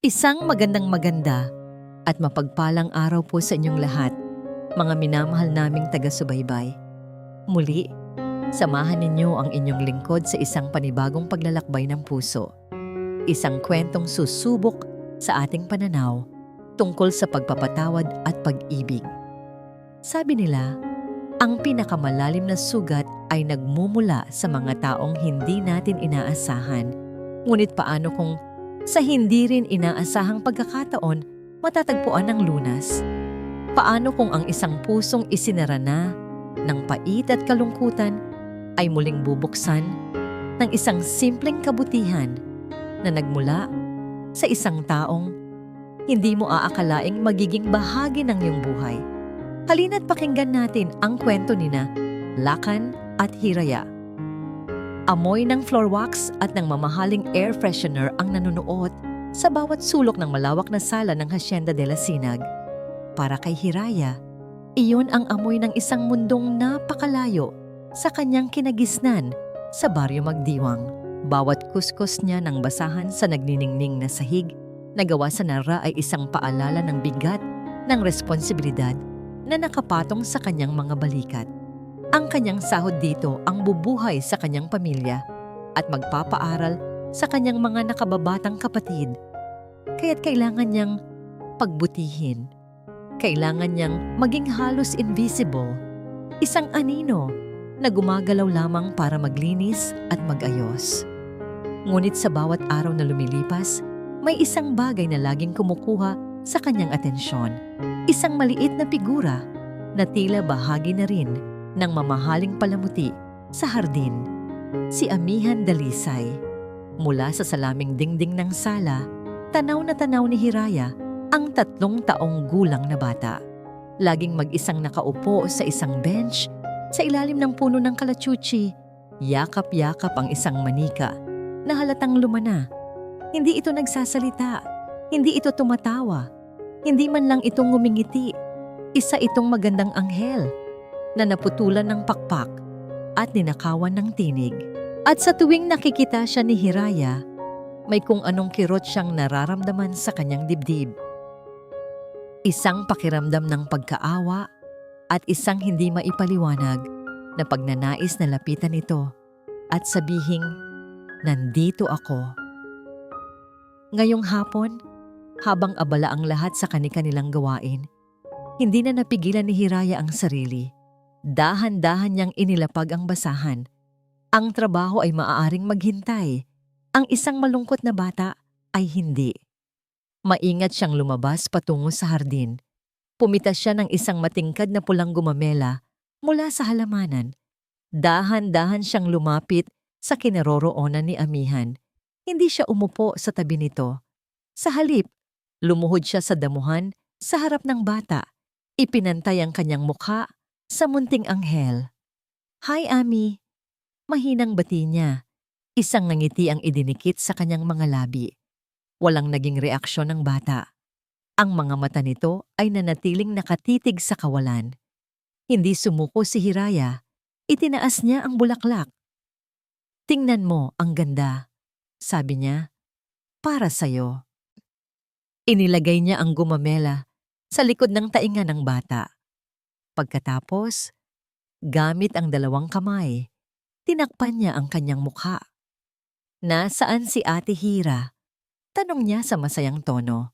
Isang magandang-maganda at mapagpalang araw po sa inyong lahat, mga minamahal naming taga-subaybay. Muli, samahan ninyo ang inyong lingkod sa isang panibagong paglalakbay ng puso. Isang kwentong susubok sa ating pananaw tungkol sa pagpapatawad at pag-ibig. Sabi nila, ang pinakamalalim na sugat ay nagmumula sa mga taong hindi natin inaasahan. Ngunit paano kung sa hindi rin inaasahang pagkakataon, matatagpuan ang lunas? Paano kung ang isang pusong isinara na ng pait at kalungkutan ay muling bubuksan ng isang simpleng kabutihan na nagmula sa isang taong hindi mo aakalaing magiging bahagi ng iyong buhay? Halina't pakinggan natin ang kwento nina Lakan at Hiraya. Amoy ng floor wax at ng mamahaling air freshener ang nanunuot sa bawat sulok ng malawak na sala ng Hacienda de la Sinag. Para kay Hiraya, iyon ang amoy ng isang mundong napakalayo sa kanyang kinagisnan sa Baryo Magdiwang. Bawat kuskus niya ng basahan sa nagniningning na sahig na gawa sa nara ay isang paalala ng bigat ng responsibilidad na nakapatong sa kanyang mga balikat. Ang kanyang sahod dito ang bubuhay sa kanyang pamilya at magpapaaral sa kanyang mga nakababatang kapatid. Kaya't kailangan niyang pagbutihin. Kailangan niyang maging halos invisible. Isang anino na gumagalaw lamang para maglinis at magayos. Ngunit sa bawat araw na lumilipas, may isang bagay na laging kumukuha sa kanyang atensyon. Isang maliit na figura na tila bahagi na rin ng mamahaling palamuti sa hardin. Si Amihan Dalisay. Mula sa salaming dingding ng sala, tanaw na tanaw ni Hiraya ang 3 taong gulang na bata. Laging mag-isang nakaupo sa isang bench sa ilalim ng puno ng kalachuchi, yakap-yakap ang isang manika na halatang lumana. Hindi ito nagsasalita, hindi ito tumatawa, hindi man lang itong ngumingiti. Isa itong magandang anghel na naputulan ng pakpak at ninakawan ng tinig. At sa tuwing nakikita siya ni Hiraya, may kung anong kirot siyang nararamdaman sa kanyang dibdib. Isang pakiramdam ng pagkaawa at isang hindi maipaliwanag na pagnanais na lapitan ito at sabihing, "Nandito ako." Ngayong hapon, habang abala ang lahat sa kani-kanilang gawain, hindi na napigilan ni Hiraya ang sarili. Dahan-dahan niyang inilapag ang basahan. Ang trabaho ay maaaring maghintay. Ang isang malungkot na bata ay hindi. Maingat siyang lumabas patungo sa hardin. Pumitas siya ng isang matingkad na pulang gumamela mula sa halamanan. Dahan-dahan siyang lumapit sa kinaroroonan ni Amihan. Hindi siya umupo sa tabi nito. Sa halip, lumuhod siya sa damuhan sa harap ng bata. Ipinantay ang kanyang mukha sa munting anghel. "Hi, Ami." Mahinang bati niya. Isang ngiti ang idinikit sa kanyang mga labi. Walang naging reaksyon ng bata. Ang mga mata nito ay nanatiling nakatitig sa kawalan. Hindi sumuko si Hiraya. Itinaas niya ang bulaklak. "Tingnan mo, ang ganda," sabi niya. "Para sa'yo." Inilagay niya ang gumamela sa likod ng tainga ng bata. Pagkatapos, gamit ang 2 kamay, tinakpan niya ang kanyang mukha. "Nasaan si Ate Hira?" tanong niya sa masayang tono.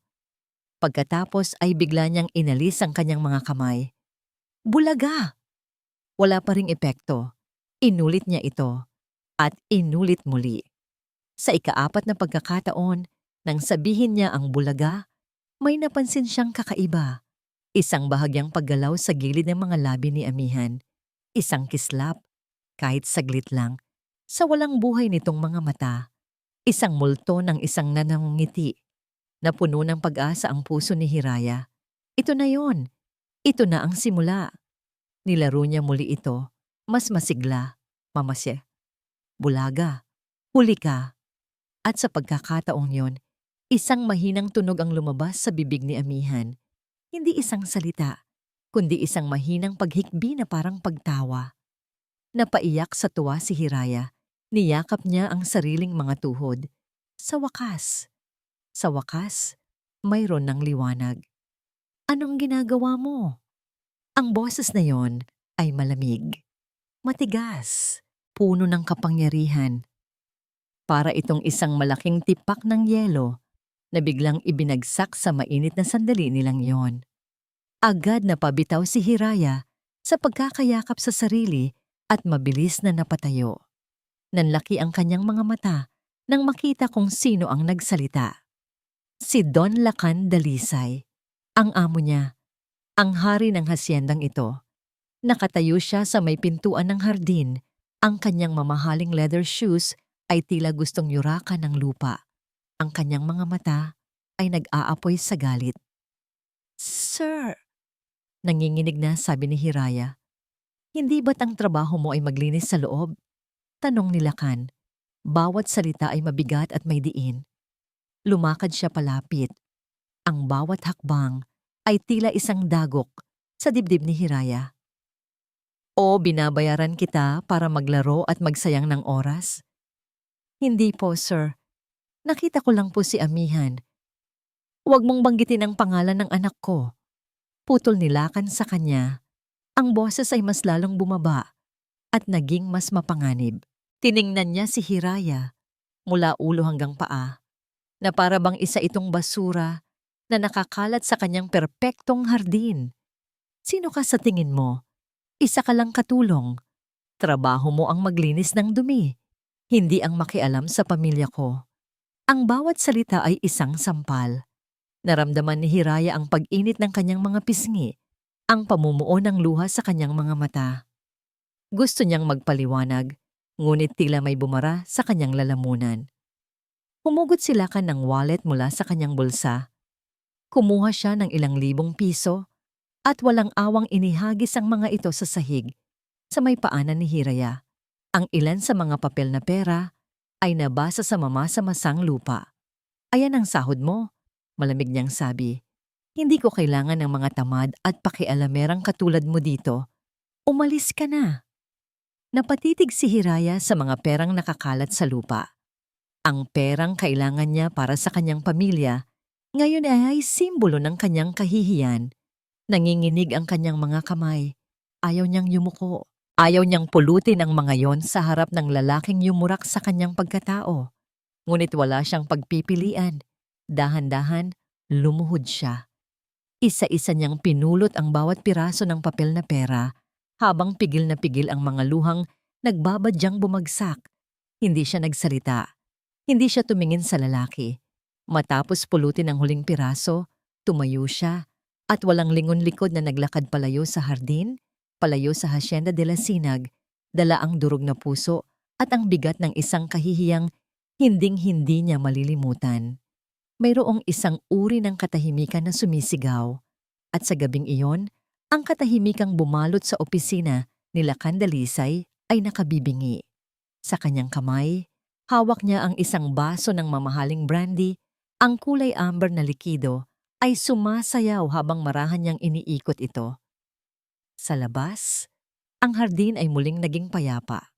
Pagkatapos ay bigla niyang inalis ang kanyang mga kamay. Bulaga! Wala pa ring epekto. Inulit niya ito at inulit muli. Sa ika-4 na pagkakataon, nang sabihin niya ang bulaga, may napansin siyang kakaiba. Isang bahagyang paggalaw sa gilid ng mga labi ni Amihan. Isang kislap, kahit saglit lang, sa walang buhay nitong mga mata. Isang multo ng isang nanangiti. Napuno ng pag-asa ang puso ni Hiraya. Ito na yon. Ito na ang simula. Nilaro niya muli ito. Mas masigla. Mamasya. "Bulaga, huli ka." At sa pagkakataong yon, isang mahinang tunog ang lumabas sa bibig ni Amihan. Hindi isang salita, kundi isang mahinang paghikbi na parang pagtawa. Napaiyak sa tuwa si Hiraya. Niyakap niya ang sariling mga tuhod. Sa wakas, Sa wakas, mayroon ng liwanag. Anong ginagawa mo? Ang boses na yon ay malamig, matigas, puno ng kapangyarihan. Para itong isang malaking tipak ng yelo na biglang ibinagsak sa mainit na sandali nilang yon. Agad na pabitaw si Hiraya sa pagkakayakap sa sarili at mabilis na napatayo. Nanlaki ang kanyang mga mata nang makita kung sino ang nagsalita. Si Don Lacan Dalisay, ang amo niya, ang hari ng hasyendang ito. Nakatayo siya sa may pintuan ng hardin. Ang kanyang mamahaling leather shoes ay tila gustong yurakan ng lupa. Ang kanyang mga mata ay nag-aapoy sa galit. "Sir," nanginginig na sabi ni Hiraya, "hindi ba't ang trabaho mo ay maglinis sa loob?" Tanong ni Lacan. Bawat salita ay mabigat at may diin. Lumakad siya palapit. Ang bawat hakbang ay tila isang dagok sa dibdib ni Hiraya. "O binabayaran kita para maglaro at magsayang ng oras?" "Hindi po, sir. Nakita ko lang po si Amihan." "Huwag mong banggitin ang pangalan ng anak ko." Putol ni Lacan sa kanya. Ang boses ay mas lalong bumaba at naging mas mapanganib. Tiningnan niya si Hiraya mula ulo hanggang paa na para bang isa itong basura na nakakalat sa kanyang perpektong hardin. "Sino ka sa tingin mo? Isa ka lang katulong. Trabaho mo ang maglinis ng dumi, hindi ang makialam sa pamilya ko." Ang bawat salita ay isang sampal. Naramdaman ni Hiraya ang pag-init ng kanyang mga pisngi, ang pamumuo ng luha sa kanyang mga mata. Gusto niyang magpaliwanag, ngunit tila may bumara sa kanyang lalamunan. Humugot si Lacan ng wallet mula sa kanyang bulsa. Kumuha siya ng ilang libong piso at walang awang inihagis ang mga ito sa sahig sa may paanan ni Hiraya. Ang ilan sa mga papel na pera ay nabasa sa mamasa-masang lupa. "Ayan ang sahod mo," malamig niyang sabi. "Hindi ko kailangan ng mga tamad at pakialamerang katulad mo dito. Umalis ka na." Napatitig si Hiraya sa mga perang nakakalat sa lupa. Ang perang kailangan niya para sa kanyang pamilya, ngayon ay simbolo ng kanyang kahihiyan. Nanginginig ang kanyang mga kamay. Ayaw niyang yumuko. Ayaw niyang pulutin ang mga yon sa harap ng lalaking yumurak sa kanyang pagkatao. Ngunit wala siyang pagpipilian. Dahan-dahan, lumuhod siya. Isa-isa niyang pinulot ang bawat piraso ng papel na pera habang pigil na pigil ang mga luhang nagbabadyang bumagsak. Hindi siya nagsalita. Hindi siya tumingin sa lalaki. Matapos pulutin ang huling piraso, tumayo siya at walang lingon-likod na naglakad palayo sa hardin, palayo sa Hacienda de la Sinag, dala ang durog na puso at ang bigat ng isang kahihiyang hinding-hindi niya malilimutan. Mayroong isang uri ng katahimikan na sumisigaw, at sa gabing iyon, ang katahimikang bumalot sa opisina ni Lacan Dalisay ay nakabibingi. Sa kanyang kamay, hawak niya ang isang baso ng mamahaling brandy. Ang kulay amber na likido ay sumasayaw habang marahan niyang iniikot ito. Sa labas, ang hardin ay muling naging payapa.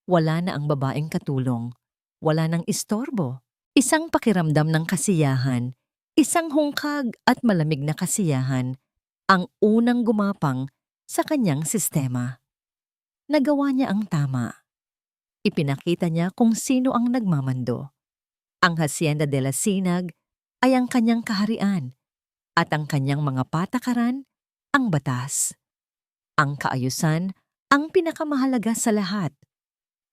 Wala na ang babaeng katulong. Wala nang istorbo. Isang pakiramdam ng kasiyahan, isang hungkag at malamig na kasiyahan, ang unang gumapang sa kanyang sistema. Nagawa niya ang tama. Ipinakita niya kung sino ang nagmamando. Ang Hacienda de la Sinag ay ang kanyang kaharian at ang kanyang mga patakaran ang batas. Ang kaayusan ang pinakamahalaga sa lahat.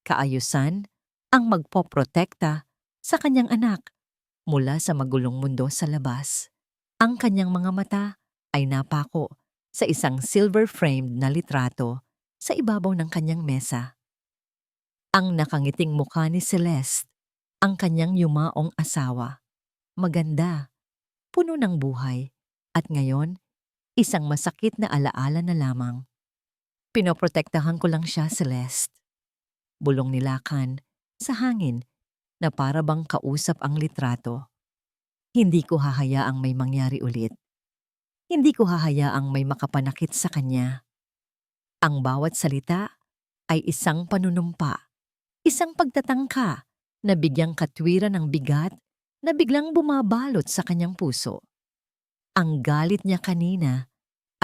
Kaayusan ang magpoprotekta sa kanyang anak mula sa magulong mundo sa labas. Ang kanyang mga mata ay napako sa isang silver-framed na litrato sa ibabaw ng kanyang mesa. Ang nakangiting mukha ni Celeste, ang kanyang yumaong asawa. Maganda, puno ng buhay, at ngayon, isang masakit na alaala na lamang. "Pinoprotektahan ko lang siya, Celeste." Bulong ni Lacan sa hangin na para bang kausap ang litrato. "Hindi ko hahayaang may mangyari ulit. Hindi ko hahayaang may makapanakit sa kanya." Ang bawat salita ay isang panunumpa, isang pagtatangka na bigyang katwiran ng bigat na biglang bumabalot sa kanyang puso. Ang galit niya kanina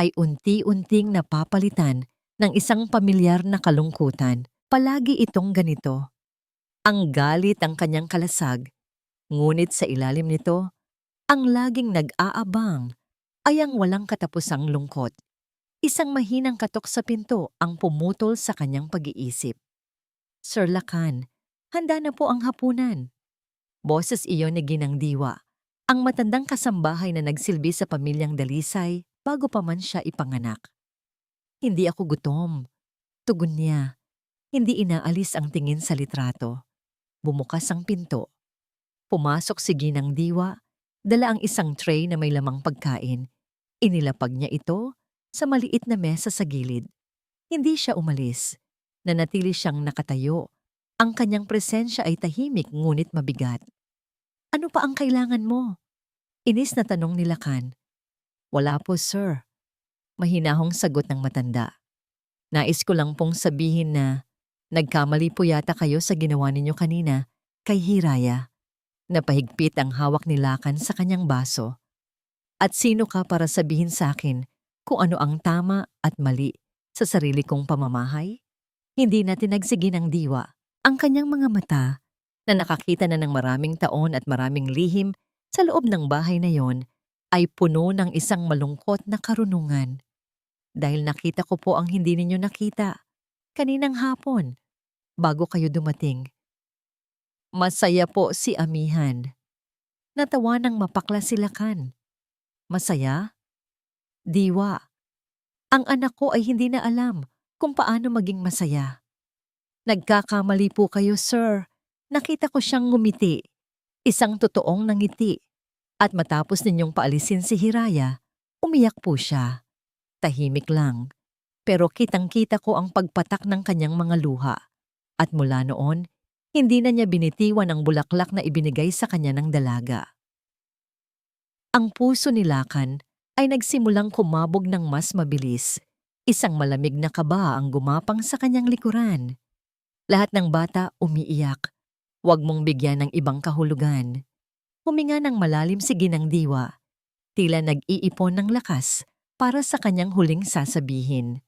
ay unti-unting napapalitan ng isang pamilyar na kalungkutan. Palagi itong ganito. Ang galit ang kanyang kalasag, ngunit sa ilalim nito, ang laging nag-aabang ay ang walang katapusang lungkot. Isang mahinang katok sa pinto ang pumutol sa kanyang pag-iisip. Sir Lacan, handa na po ang hapunan. Boses iyon ni Ginang Diwa, ang matandang kasambahay na nagsilbi sa pamilyang Dalisay bago pa man siya ipanganak. Hindi ako gutom. Tugon niya. Hindi inaalis ang tingin sa litrato. Bumukas ang pinto. Pumasok si Ginang Diwa, dala ang isang tray na may lamang pagkain. Inilapag niya ito sa maliit na mesa sa gilid. Hindi siya umalis. Nanatili siyang nakatayo. Ang kanyang presensya ay tahimik ngunit mabigat. Ano pa ang kailangan mo? Inis na tanong ni Lacan. Wala po, sir. Mahinahong sagot ng matanda. Nais ko lang pong sabihin na nagkamali po yata kayo sa ginawa ninyo kanina kay Hiraya. Napahigpit ang hawak ni Lacan sa kanyang baso. At sino ka para sabihin sa akin kung ano ang tama at mali sa sarili kong pamamahay? Hindi na tinagsigi ng Diwa ang kanyang mga mata na nakakita na ng maraming taon at maraming lihim sa loob ng bahay na yon ay puno ng isang malungkot na karunungan. Dahil nakita ko po ang hindi ninyo nakita kaninang hapon bago kayo dumating. Masaya po si Amihan. Natawa ng mapakla si Lacan. Masaya? Diwa, ang anak ko ay hindi na alam kung paano maging masaya. Nagkakamali po kayo, sir. Nakita ko siyang ngumiti. Isang totoong nangiti. At matapos ninyong paalisin si Hiraya, umiyak po siya. Tahimik lang. Pero kitang-kita ko ang pagpatak ng kanyang mga luha. At mula noon, hindi na niya binitiwan ang bulaklak na ibinigay sa kanya ng dalaga. Ang puso ni Lacan ay nagsimulang kumabog ng mas mabilis. Isang malamig na kaba ang gumapang sa kanyang likuran. Lahat ng bata umiiyak. Huwag mong bigyan ng ibang kahulugan. Huminga ng malalim si Ginang Diwa. Tila nag-iipon ng lakas para sa kanyang huling sasabihin.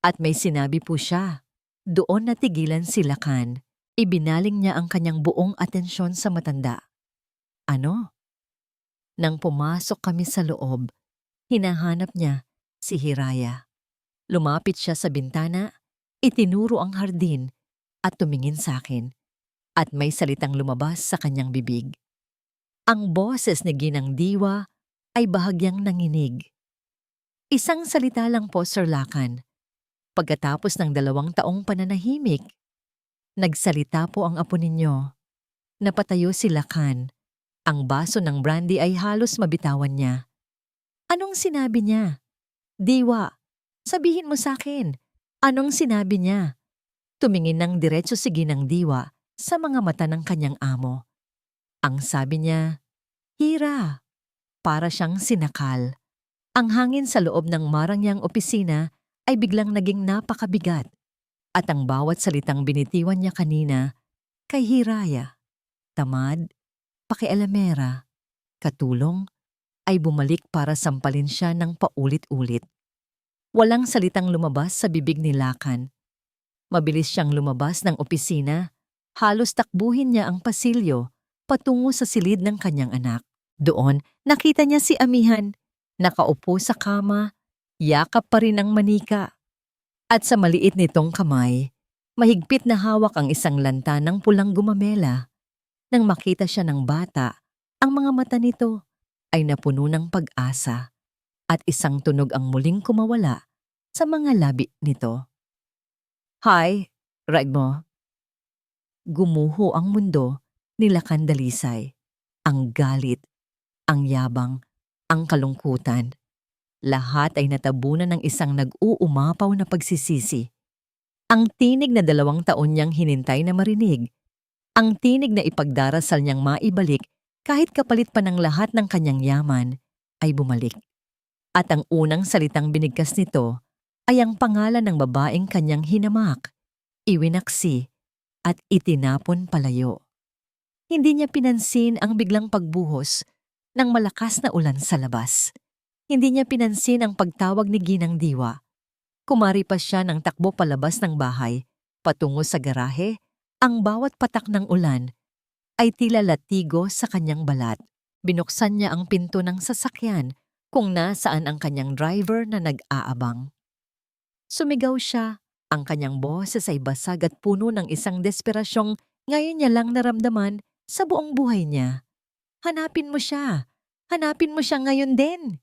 At may sinabi po siya. Doon natigilan si Lacan. Ibinaling niya ang kanyang buong atensyon sa matanda. Ano? Nang pumasok kami sa loob, hinahanap niya si Hiraya. Lumapit siya sa bintana, itinuro ang hardin at tumingin sa akin. At may salitang lumabas sa kanyang bibig. Ang boses ni Ginang Diwa ay bahagyang nanginig. Isang salita lang po, Sir Lacan. Pagkatapos ng 2 taong pananahimik, nagsalita po ang apo ninyo. Napatayo si Lacan. Ang baso ng brandy ay halos mabitawan niya. Anong sinabi niya? Diwa, sabihin mo sa akin. Anong sinabi niya? Tumingin ng diretso si Ginang Diwa sa mga mata ng kanyang amo. Ang sabi niya, Hira, para siyang sinakal. Ang hangin sa loob ng marangyang opisina ay biglang naging napakabigat. At ang bawat salitang binitiwan niya kanina kay Hiraya, tamad, pakialamera, katulong, ay bumalik para sampalin siya ng paulit-ulit. Walang salitang lumabas sa bibig ni Lacan. Mabilis siyang lumabas ng opisina, halos takbuhin niya ang pasilyo patungo sa silid ng kanyang anak. Doon, nakita niya si Amihan, nakaupo sa kama, yakap pa rin ang manika. At sa maliit nitong kamay, mahigpit na hawak ang isang lanta ng pulang gumamela. Nang makita siya ng bata, ang mga mata nito ay napuno ng pag-asa at isang tunog ang muling kumawala sa mga labi nito. Hi, right mo? Gumuho ang mundo ni Lacan Dalisay. Ang galit, ang yabang, ang kalungkutan. Lahat ay natabunan ng isang nag-uumapaw na pagsisisi. Ang tinig na 2 taon niyang hinintay na marinig. Ang tinig na ipagdarasal niyang maibalik kahit kapalit pa ng lahat ng kanyang yaman ay bumalik. At ang unang salitang binigkas nito ay ang pangalan ng babaeng kanyang hinamak, iwinaksi at itinapon palayo. Hindi niya pinansin ang biglang pagbuhos ng malakas na ulan sa labas. Hindi niya pinansin ang pagtawag ni Ginang Diwa. Kumari pa siya ng takbo palabas ng bahay, patungo sa garahe. Ang bawat patak ng ulan ay tila latigo sa kanyang balat. Binuksan niya ang pinto ng sasakyan kung nasaan ang kanyang driver na nag-aabang. Sumigaw siya. Ang kanyang boses ay basag at puno ng isang desperasyong ngayon niya lang naramdaman sa buong buhay niya. Hanapin mo siya! Hanapin mo siya ngayon din!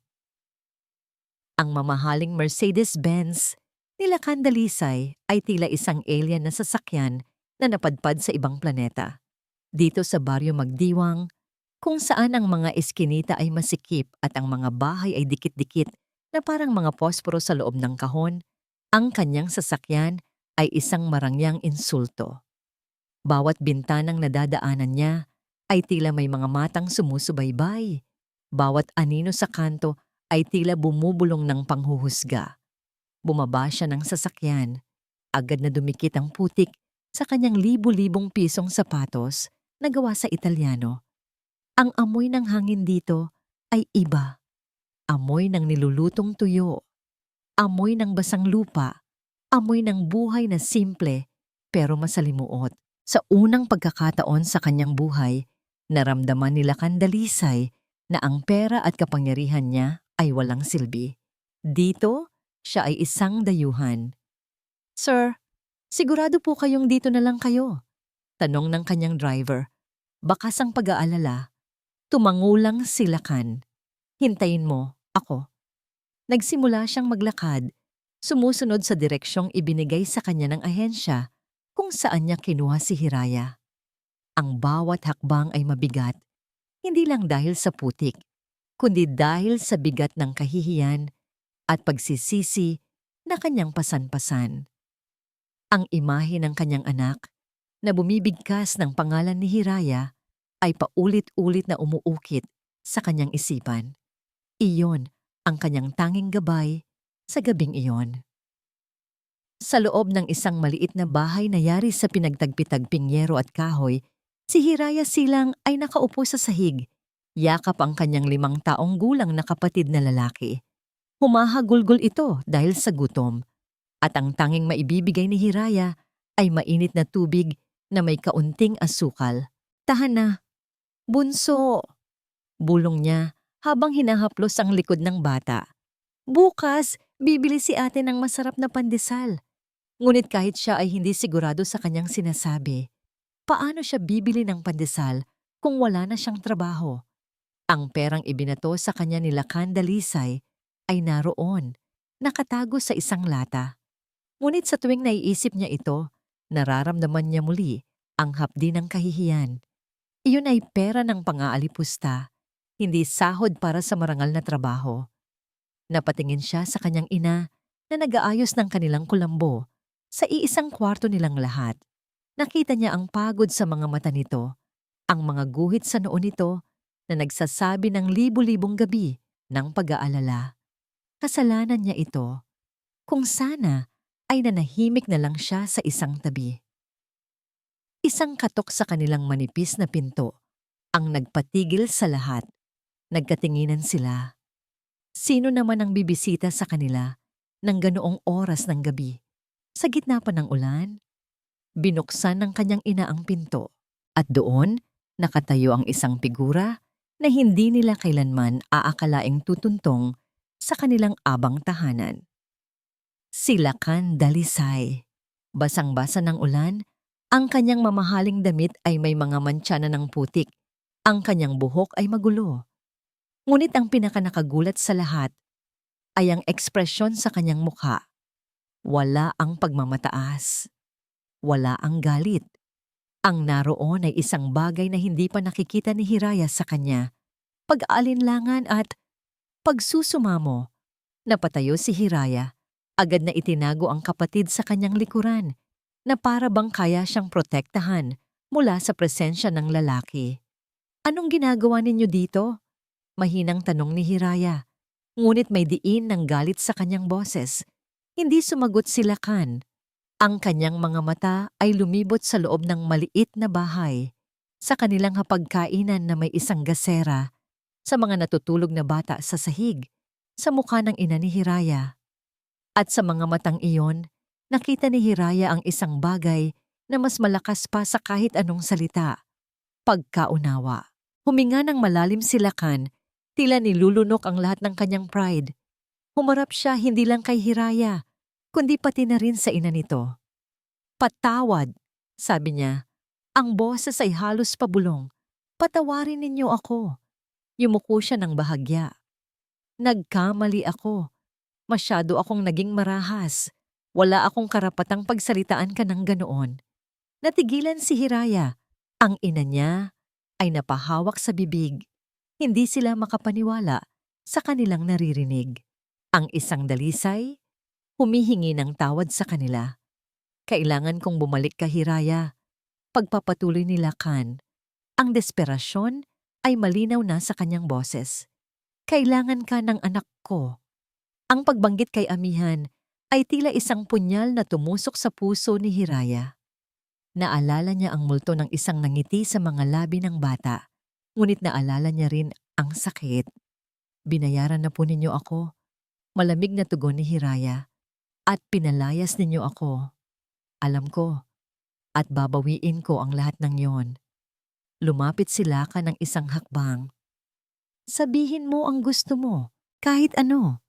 Ang mamahaling Mercedes-Benz nila Candalisay ay tila isang alien na sasakyan na napadpad sa ibang planeta. Dito sa Baryo Magdiwang, kung saan ang mga eskinita ay masikip at ang mga bahay ay dikit-dikit na parang mga posporo sa loob ng kahon, ang kanyang sasakyan ay isang marangyang insulto. Bawat bintanang nadadaanan niya ay tila may mga matang sumusubaybay. Bawat anino sa kanto ay tila bumubulong ng panghuhusga. Bumaba siya ng sasakyan. Agad na dumikit ang putik sa kanyang libu-libong pisong sapatos na gawa sa Italyano. Ang amoy ng hangin dito ay iba. Amoy ng nilulutong tuyo. Amoy ng basang lupa. Amoy ng buhay na simple pero masalimuot. Sa unang pagkakataon sa kanyang buhay, naramdaman nila Candalisay na ang pera at kapangyarihan niya ay walang silbi. Dito, siya ay isang dayuhan. "Sir, sigurado po kayong dito na lang kayo?" Tanong ng kanyang driver. Bakas ang pag-aalala. Tumangulang si Lakan. "Hintayin mo, ako." Nagsimula siyang maglakad, sumusunod sa direksyong ibinigay sa kanya ng ahensya kung saan niya kinuha si Hiraya. Ang bawat hakbang ay mabigat, hindi lang dahil sa putik, kundi dahil sa bigat ng kahihiyan at pagsisisi na kanyang pasan-pasan. Ang imahe ng kanyang anak na bumibigkas ng pangalan ni Hiraya ay paulit-ulit na umuukit sa kanyang isipan. Iyon ang kanyang tanging gabay sa gabing iyon. Sa loob ng isang maliit na bahay na yari sa pinagtagpitagping yero at kahoy, si Hiraya Silang ay nakaupo sa sahig. Yakap ang kanyang 5 taong gulang na kapatid na lalaki. Humahagulgol ito dahil sa gutom. At ang tanging maibibigay ni Hiraya ay mainit na tubig na may kaunting asukal. "Tahan na, bunso," bulong niya habang hinahaplos ang likod ng bata. "Bukas, bibili si ate ng masarap na pandesal." Ngunit kahit siya ay hindi sigurado sa kanyang sinasabi, paano siya bibili ng pandesal kung wala na siyang trabaho? Ang perang ibinato sa kanya nila Candalisay ay naroon, nakatago sa isang lata. Ngunit sa tuwing naiisip niya ito, nararamdaman niya muli ang hapdi ng kahihiyan. Iyon ay pera ng pang-aalipusta, hindi sahod para sa marangal na trabaho. Napatingin siya sa kanyang ina na nag-aayos ng kanilang kulambo sa iisang kwarto nilang lahat. Nakita niya ang pagod sa mga mata nito, ang mga guhit sa noo nito na nagsasabi ng libu-libong gabi ng pag-aalala. Kasalanan niya ito. Kung sana ay nanahimik na lang siya sa isang tabi. Isang katok sa kanilang manipis na pinto ang nagpatigil sa lahat. Nagkatinginan sila. Sino naman ang bibisita sa kanila ng ganoong oras ng gabi? Sa gitna pa ng ulan? Binuksan ng kanyang ina ang pinto at doon nakatayo ang isang figura na hindi nila kailanman aakalaing tutuntong sa kanilang abang tahanan. Si Lakan Dalisay. Basang-basa ng ulan, ang kanyang mamahaling damit ay may mga mantsa na ng putik. Ang kanyang buhok ay magulo. Ngunit ang pinakanakagulat sa lahat ay ang ekspresyon sa kanyang mukha. Wala ang pagmamataas. Wala ang galit. Ang naroon ay isang bagay na hindi pa nakikita ni Hiraya sa kanya. Pag-aalinlangan at pagsusumamo. Napatayo si Hiraya. Agad na itinago ang kapatid sa kanyang likuran na para bang kaya siyang protektahan mula sa presensya ng lalaki. "Anong ginagawa ninyo dito?" Mahinang tanong ni Hiraya. Ngunit may diin ng galit sa kanyang boses. Hindi sumagot si Lakan. Ang kanyang mga mata ay lumibot sa loob ng maliit na bahay. sa kanilang hapagkainan na may isang gasera, sa mga natutulog na bata sa sahig, sa mukha ng ina ni Hiraya. At sa mga matang iyon, nakita ni Hiraya ang isang bagay na mas malakas pa sa kahit anong salita, pagkaunawa. Huminga ng malalim si Lakan, tila nilulunok ang lahat ng kanyang pride. Humarap siya hindi lang kay Hiraya, kundi pati na rin sa ina nito. "Patawad," sabi niya. Ang boses ay halos pabulong. "Patawarin ninyo ako." Yumuko siya ng bahagya. "Nagkamali ako. Masyado akong naging marahas. Wala akong karapatang pagsalitaan ka ng ganoon." Natigilan si Hiraya. Ang ina niya ay napahawak sa bibig. Hindi sila makapaniwala sa kanilang naririnig. Ang isang dalisay, humihingi ng tawad sa kanila. "Kailangan kong bumalik ka, Hiraya." Pagpapatuloy ni Lakan, ang desperasyon ay malinaw na sa kanyang boses. "Kailangan ka ng anak ko." Ang pagbanggit kay Amihan ay tila isang punyal na tumusok sa puso ni Hiraya. Naalala niya ang multo ng isang nangiti sa mga labi ng bata, ngunit naalala niya rin ang sakit. "Binayaran na po ninyo ako," malamig na tugon ni Hiraya, "at pinalayas ninyo ako. Alam ko, at babawiin ko ang lahat ng yon." Lumapit si Lakan ng isang hakbang. "Sabihin mo ang gusto mo, kahit ano.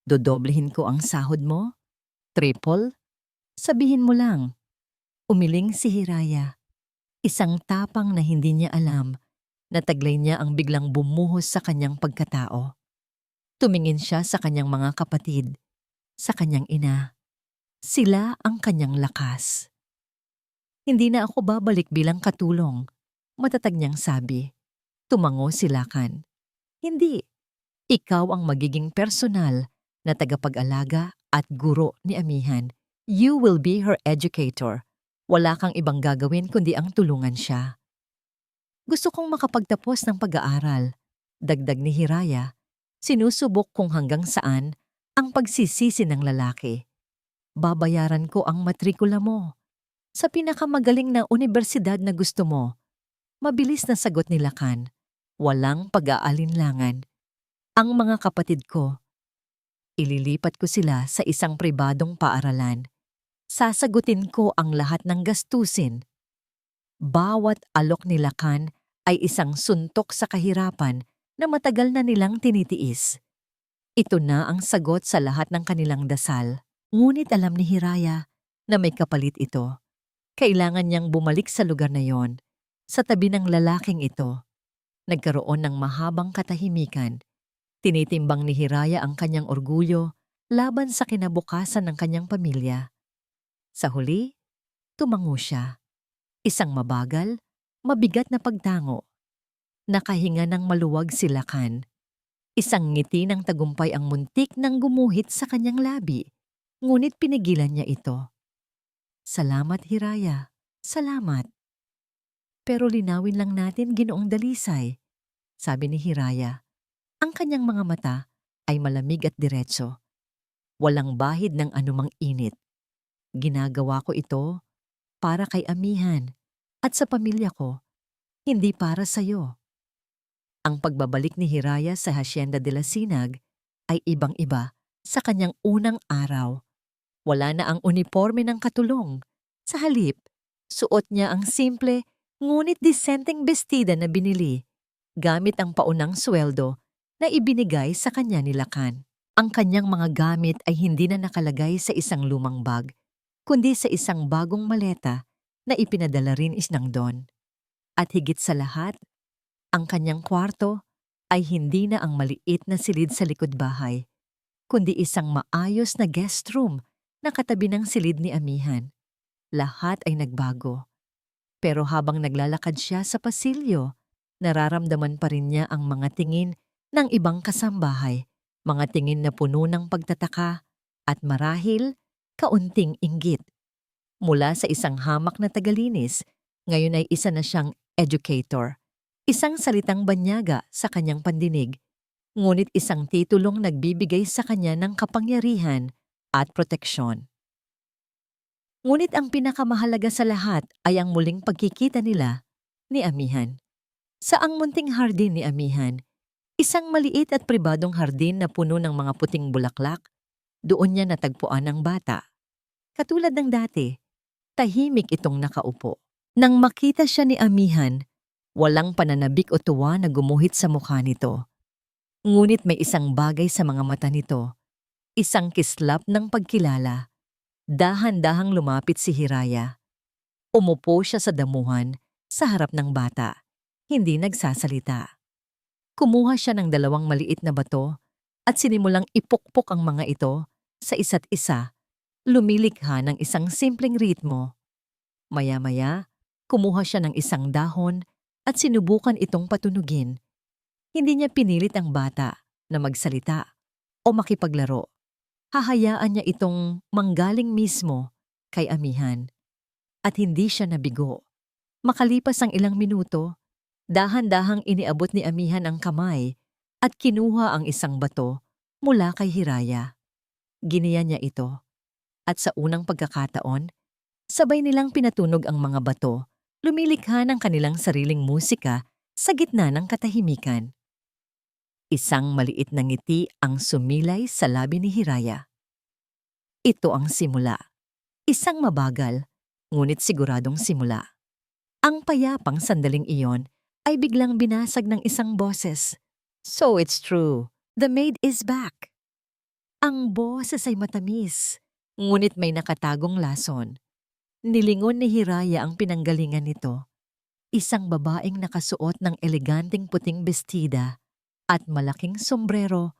Dodoblehin ko ang sahod mo? Triple? Sabihin mo lang." Umiling si Hiraya. Isang tapang na hindi niya alam, nataglay niya ang biglang bumuhos sa kanyang pagkatao. Tumingin siya sa kanyang mga kapatid, sa kanyang ina. Sila ang kanyang lakas. "Hindi na ako babalik bilang katulong," matatag niyang sabi. Tumango si Lakan. "Hindi. Ikaw ang magiging personal na tagapag-alaga at guro ni Amihan. You will be her educator. Wala kang ibang gagawin kundi ang tulungan siya." "Gusto kong makapagtapos ng pag-aaral," dagdag ni Hiraya. Sinusubok kung hanggang saan ang pagsisisi ng lalaki. "Babayaran ko ang matrikula mo sa pinakamagaling na unibersidad na gusto mo." Mabilis na sagot ni Lakan. Walang pag-aalinlangan. "Ang mga kapatid ko, ililipat ko sila sa isang pribadong paaralan. Sasagutin ko ang lahat ng gastusin." Bawat alok ni Lakan ay isang suntok sa kahirapan na matagal na nilang tinitiis. Ito na ang sagot sa lahat ng kanilang dasal. Ngunit alam ni Hiraya na may kapalit ito. Kailangan niyang bumalik sa lugar na yon, sa tabi ng lalaking ito. Nagkaroon ng mahabang katahimikan. Tinitimbang ni Hiraya ang kanyang orgulyo laban sa kinabukasan ng kanyang pamilya. Sa huli, tumango siya. Isang mabagal, mabigat na pagtango. Nakahinga ng maluwag si Lakan. Isang ngiti ng tagumpay ang muntik nang gumuhit sa kanyang labi. Ngunit pinigilan niya ito. "Salamat, Hiraya. Salamat." "Pero linawin lang natin, Ginoong Dalisay," sabi ni Hiraya. Ang kanyang mga mata ay malamig at diretso. Walang bahid ng anumang init. "Ginagawa ko ito para kay Amihan at sa pamilya ko, hindi para sa'yo." Ang pagbabalik ni Hiraya sa Hacienda de la Sinag ay ibang-iba sa kanyang unang araw. Wala na ang uniforme ng katulong. Sa halip, suot niya ang simple ngunit disenteng bestida na binili, gamit ang paunang sweldo na ibinigay sa kanya ni Lakan. Ang kanyang mga gamit ay hindi na nakalagay sa isang lumang bag, kundi sa isang bagong maleta na ipinadala rin ng Don. At higit sa lahat, ang kanyang kwarto ay hindi na ang maliit na silid sa likod bahay, kundi isang maayos na guest room na katabi ng silid ni Amihan. Lahat ay nagbago. Pero habang naglalakad siya sa pasilyo, nararamdaman pa rin niya ang mga tingin ng ibang kasambahay, mga tingin na puno ng pagtataka at marahil kaunting inggit. Mula sa isang hamak na tagalinis, ngayon ay isa na siyang educator. Isang salitang banyaga sa kanyang pandinig, ngunit isang titulong nagbibigay sa kanya ng kapangyarihan at proteksyon. Ngunit ang pinakamahalaga sa lahat ay ang muling pagkikita nila. ni Amihan. Sa ang munting hardin ni Amihan, isang maliit at pribadong hardin na puno ng mga puting bulaklak, doon niya natagpuan ang bata. Katulad ng dati, tahimik itong nakaupo. Nang makita siya ni Amihan, walang pananabik o tuwa na gumuhit sa mukha nito. Ngunit may isang bagay sa mga mata nito, isang kislap ng pagkilala. Dahan-dahang lumapit si Hiraya. Umupo siya sa damuhan sa harap ng bata, hindi nagsasalita. Kumuha siya ng 2 maliit na bato at sinimulang ipukpok ang mga ito sa isa't isa, lumilikha ng isang simpleng ritmo. Maya-maya, kumuha siya ng isang dahon at sinubukan itong patunugin. Hindi niya pinilit ang bata na magsalita o makipaglaro. Hahayaan niya itong manggaling mismo kay Amihan. At hindi siya nabigo. Makalipas ang ilang minuto, dahan-dahang iniabot ni Amihan ang kamay at kinuha ang isang bato mula kay Hiraya. Giniya niya ito. At sa unang pagkakataon, sabay nilang pinatunog ang mga bato, lumilikha ng kanilang sariling musika sa gitna ng katahimikan. Isang maliit na ngiti ang sumilay sa labi ni Hiraya. Ito ang simula. Isang mabagal, ngunit siguradong simula. Ang payapang sandaling iyon ay biglang binasag ng isang boses. So it's true, the maid is back. Ang boses ay matamis, ngunit may nakatagong lason. Nilingon ni Hiraya ang pinanggalingan nito. Isang babaeng nakasuot ng eleganteng puting bestida at malaking sombrero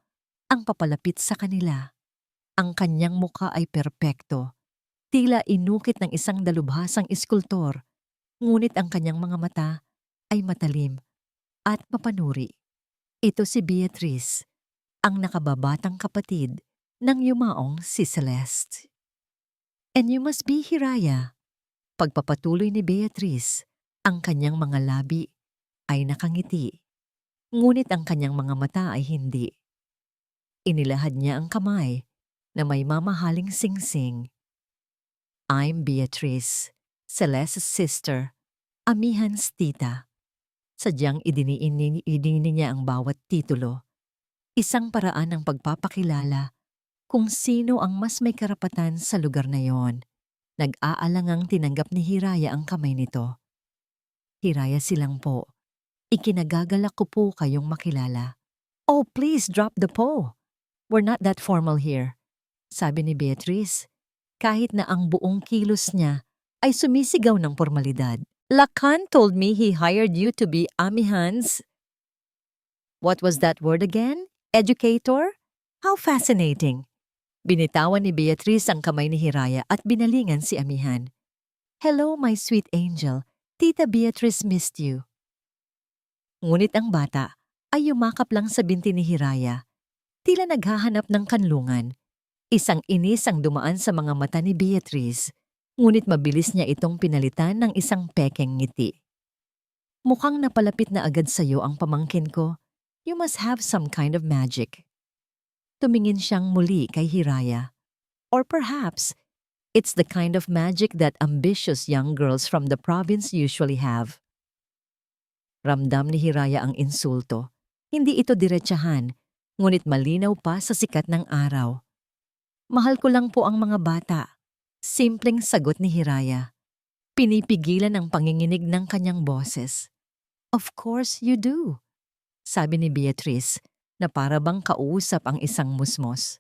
ang papalapit sa kanila. Ang kanyang muka ay perpekto, tila inukit ng isang dalubhasang iskultor, ngunit ang kanyang mga mata ay matalim at mapanuri. Ito si Beatrice, ang nakababatang kapatid ng yumaong si Celeste. And you must be Hiraya. Pagpapatuloy ni Beatrice, ang kanyang mga labi ay nakangiti, ngunit ang kanyang mga mata ay hindi. Inilahad niya ang kamay na may mamahaling singsing. I'm Beatrice, Celeste's sister, Amihan's tita. Sadyang idiniin niya ang bawat titulo. Isang paraan ng pagpapakilala kung sino ang mas may karapatan sa lugar na yon. Nag-aalangang tinanggap ni Hiraya ang kamay nito. Hiraya silang po. Ikinagagalak ko po kayong makilala. Oh, please drop the po. We're not that formal here. Sabi ni Beatrice, kahit na ang buong kilos niya ay sumisigaw ng formalidad. Lacan told me he hired you to be Amihan's... What was that word again? Educator? How fascinating. Binitawan ni Beatrice ang kamay ni Hiraya at binalingan si Amihan. Hello, my sweet angel. Tita Beatrice missed you. Ngunit ang bata ay yumakap lang sa binti ni Hiraya. Tila naghahanap ng kanlungan. Isang inis ang dumaan sa mga mata ni Beatrice, ngunit mabilis niya itong pinalitan ng isang pekeng ngiti. Mukhang napalapit na agad sa iyo ang pamangkin ko. You must have some kind of magic. Tumingin siyang muli kay Hiraya. Or perhaps, it's the kind of magic that ambitious young girls from the province usually have. Ramdam ni Hiraya ang insulto. Hindi ito diretsahan, ngunit malinaw pa sa sikat ng araw. Mahal ko lang po ang mga bata. Simpleng sagot ni Hiraya. Pinipigilan ang panginginig ng kanyang boses. Of course you do, sabi ni Beatrice na para bang kausap ang isang musmos.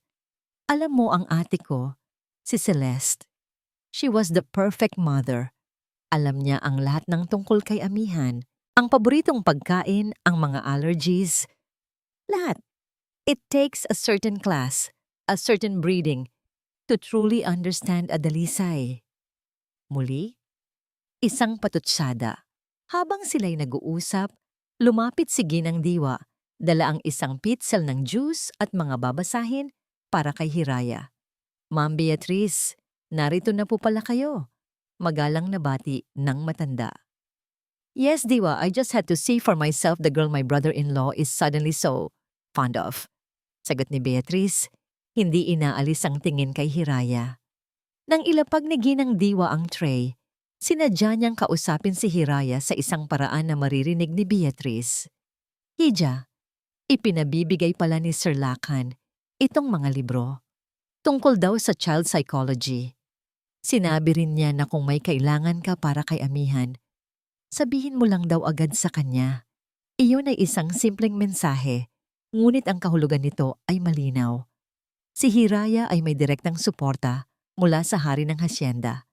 Alam mo ang ate ko, si Celeste. She was the perfect mother. Alam niya ang lahat ng tungkol kay Amihan, ang paboritong pagkain, ang mga allergies. Lahat. It takes a certain class, a certain breeding, to truly understand a dalisay. Muli, isang patutsyada. Habang sila'y nag-uusap, lumapit si Ginang Diwa, dala ang isang pitzel ng juice at mga babasahin para kay Hiraya. Ma'am Beatrice, narito na po pala kayo. Magalang na bati ng matanda. Yes, Diwa, I just had to see for myself the girl my brother-in-law is suddenly so fond of. Sagot ni Beatrice, hindi inaalis ang tingin kay Hiraya. Nang ilapag ni Ginang Diwa ang tray, Sinadya niyang kausapin si Hiraya sa isang paraan na maririnig ni Beatrice. Hija, ipinabibigay pala ni Sir Lakan itong mga libro. Tungkol daw sa child psychology. Sinabi rin niya na kung may kailangan ka para kay Amihan, sabihin mo lang daw agad sa kanya. Iyon ay isang simpleng mensahe, ngunit ang kahulugan nito ay malinaw. Si Hiraya ay may direktang suporta mula sa hari ng hasyenda.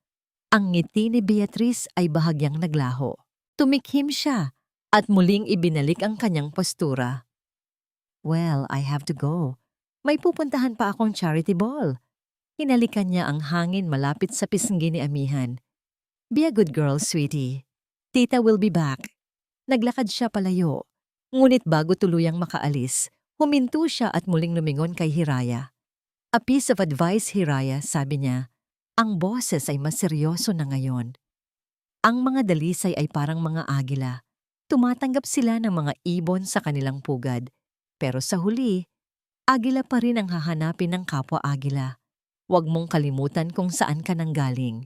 Ang ngiti ni Beatrice ay bahagyang naglaho. Tumikhim siya at muling ibinalik ang kanyang postura. Well, I have to go. May pupuntahan pa akong charity ball. Hinalikan niya ang hangin malapit sa pisngi ni Amihan. Be a good girl, sweetie. Tita will be back. Naglakad siya palayo. Ngunit bago tuluyang makaalis, huminto siya at muling lumingon kay Hiraya. A piece of advice, Hiraya, sabi niya. Ang boses ay mas seryoso na ngayon. Ang mga dalisay ay parang mga agila. Tumatanggap sila ng mga ibon sa kanilang pugad. Pero sa huli, agila pa rin ang hahanapin ng kapwa-agila. Huwag mong kalimutan kung saan ka nanggaling.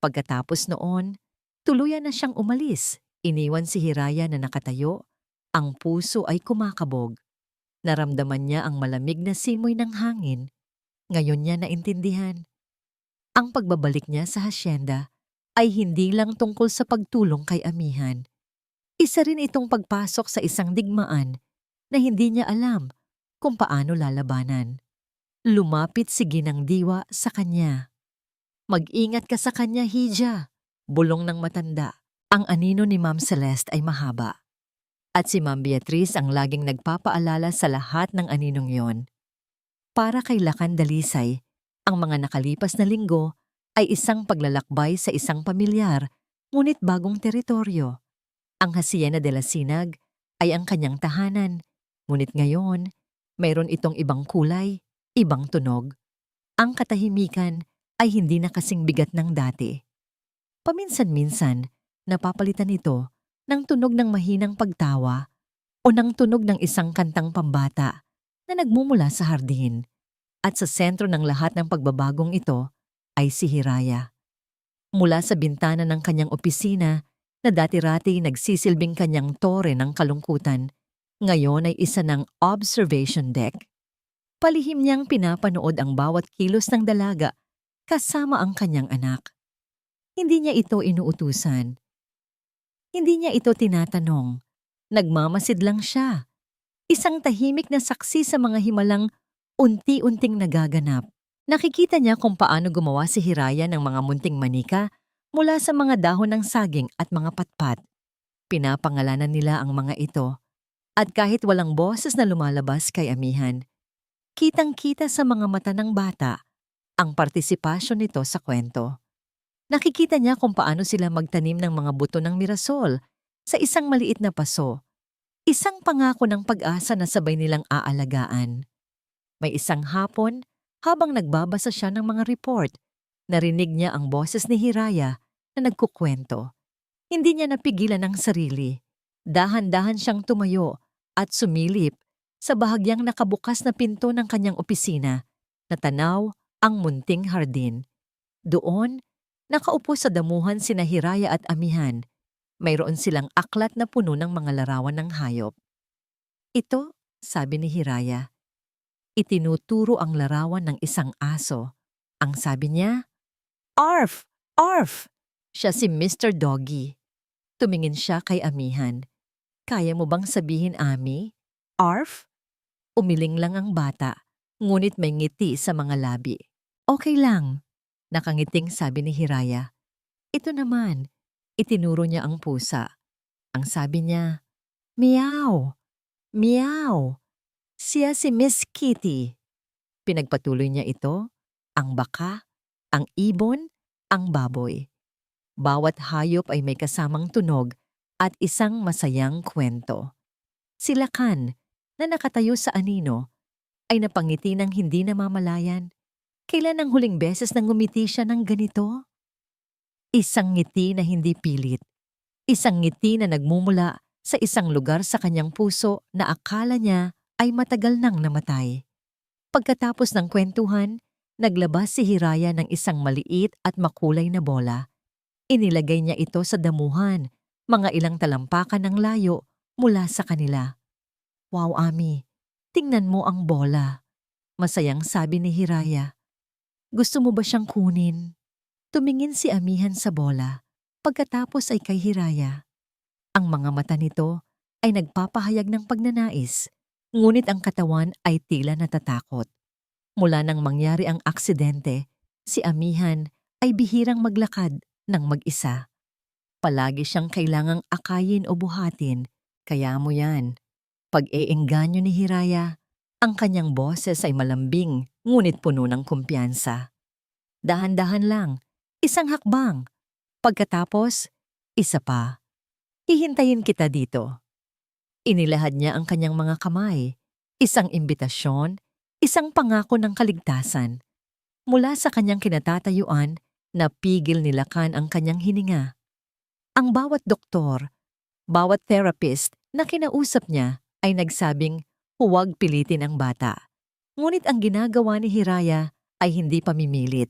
Pagkatapos noon, tuluyan na siyang umalis. Iniwan si Hiraya na nakatayo. Ang puso ay kumakabog. Naramdaman niya ang malamig na simoy ng hangin. Ngayon niya naintindihan. Ang pagbabalik niya sa hasyenda ay hindi lang tungkol sa pagtulong kay Amihan. Isa rin itong pagpasok sa isang digmaan na hindi niya alam kung paano lalabanan. Lumapit si Ginang Diwa sa kanya. Mag-ingat ka sa kanya, Hija. Bulong ng matanda. Ang anino ni Ma'am Celeste ay mahaba. At si Ma'am Beatrice ang laging nagpapaalala sa lahat ng aninong yon. Para kay Lakan Dalisay, ang mga nakalipas na linggo ay isang paglalakbay sa isang pamilyar, ngunit bagong teritoryo. Ang Hacienda de la Sinag ay ang kanyang tahanan, ngunit ngayon, mayroon itong ibang kulay, ibang tunog. Ang katahimikan ay hindi na kasing bigat ng dati. Paminsan-minsan, napapalitan ito ng tunog ng mahinang pagtawa o ng tunog ng isang kantang pambata na nagmumula sa hardin. At sa sentro ng lahat ng pagbabagong ito ay si Hiraya. Mula sa bintana ng kanyang opisina na dati-rati nagsisilbing kanyang tore ng kalungkutan, ngayon ay isa ng observation deck. Palihim niyang pinapanood ang bawat kilos ng dalaga kasama ang kanyang anak. Hindi niya ito inuutusan. Hindi niya ito tinatanong. Nagmamasid lang siya. Isang tahimik na saksi sa mga himalang unti-unting nagaganap. Nakikita niya kung paano gumawa si Hiraya ng mga munting manika mula sa mga dahon ng saging at mga patpat. Pinapangalanan nila ang mga ito. At kahit walang boses na lumalabas kay Amihan, kitang-kita sa mga mata ng bata ang partisipasyon nito sa kwento. Nakikita niya kung paano sila magtanim ng mga buto ng mirasol sa isang maliit na paso. Isang pangako ng pag-asa na sabay nilang aalagaan. May isang hapon, habang nagbabasa siya ng mga report, narinig niya ang boses ni Hiraya na nagkukwento. Hindi niya napigilan ang sarili. Dahan-dahan siyang tumayo at sumilip sa bahagyang nakabukas na pinto ng kanyang opisina na tanaw ang munting hardin. Doon, nakaupo sa damuhan sina Hiraya at Amihan. Mayroon silang aklat na puno ng mga larawan ng hayop. Ito, sabi ni Hiraya. Itinuturo ang larawan ng isang aso. Ang sabi niya, Arf! Arf! Siya si Mr. Doggy. Tumingin siya kay Amihan. Kaya mo bang sabihin, Ami? Arf? Umiling lang ang bata, ngunit may ngiti sa mga labi. Okay lang, nakangiting sabi ni Hiraya. Ito naman, itinuro niya ang pusa. Ang sabi niya, Meow! Meow! Siya si Miss Kitty. Pinagpatuloy niya ito, ang baka, ang ibon, ang baboy. Bawat hayop ay may kasamang tunog at isang masayang kwento. Si Lakan, na nakatayo sa anino, ay napangiti ng hindi namamalayan. Kailan ang huling beses nang ngumiti siya ng ganito? Isang ngiti na hindi pilit. Isang ngiti na nagmumula sa isang lugar sa kanyang puso na akala niya ay matagal nang namatay. Pagkatapos ng kwentuhan, naglabas si Hiraya ng isang maliit at makulay na bola. Inilagay niya ito sa damuhan, mga ilang talampakan ng layo mula sa kanila. "Wow, Ami, tingnan mo ang bola," masayang sabi ni Hiraya. "Gusto mo ba siyang kunin?" Tumingin si Amihan sa bola, pagkatapos ay kay Hiraya. Ang mga mata nito ay nagpapahayag ng pagnanais, ngunit ang katawan ay tila natatakot. Mula nang mangyari ang aksidente, si Amihan ay bihirang maglakad ng mag-isa. Palagi siyang kailangang akayin o buhatin, kaya mo yan. Pag-eengganyo ni Hiraya, ang kanyang boses ay malambing ngunit puno ng kumpiyansa. Dahan-dahan lang, isang hakbang. Pagkatapos, isa pa. "Hihintayin kita dito." Inilahad niya ang kanyang mga kamay, isang imbitasyon, isang pangako ng kaligtasan. Mula sa kanyang kinatatayuan, napigil ni Lakan ang kanyang hininga. Ang bawat doktor, bawat therapist na kinausap niya ay nagsabing huwag pilitin ang bata. Ngunit ang ginagawa ni Hiraya ay hindi pamimilit.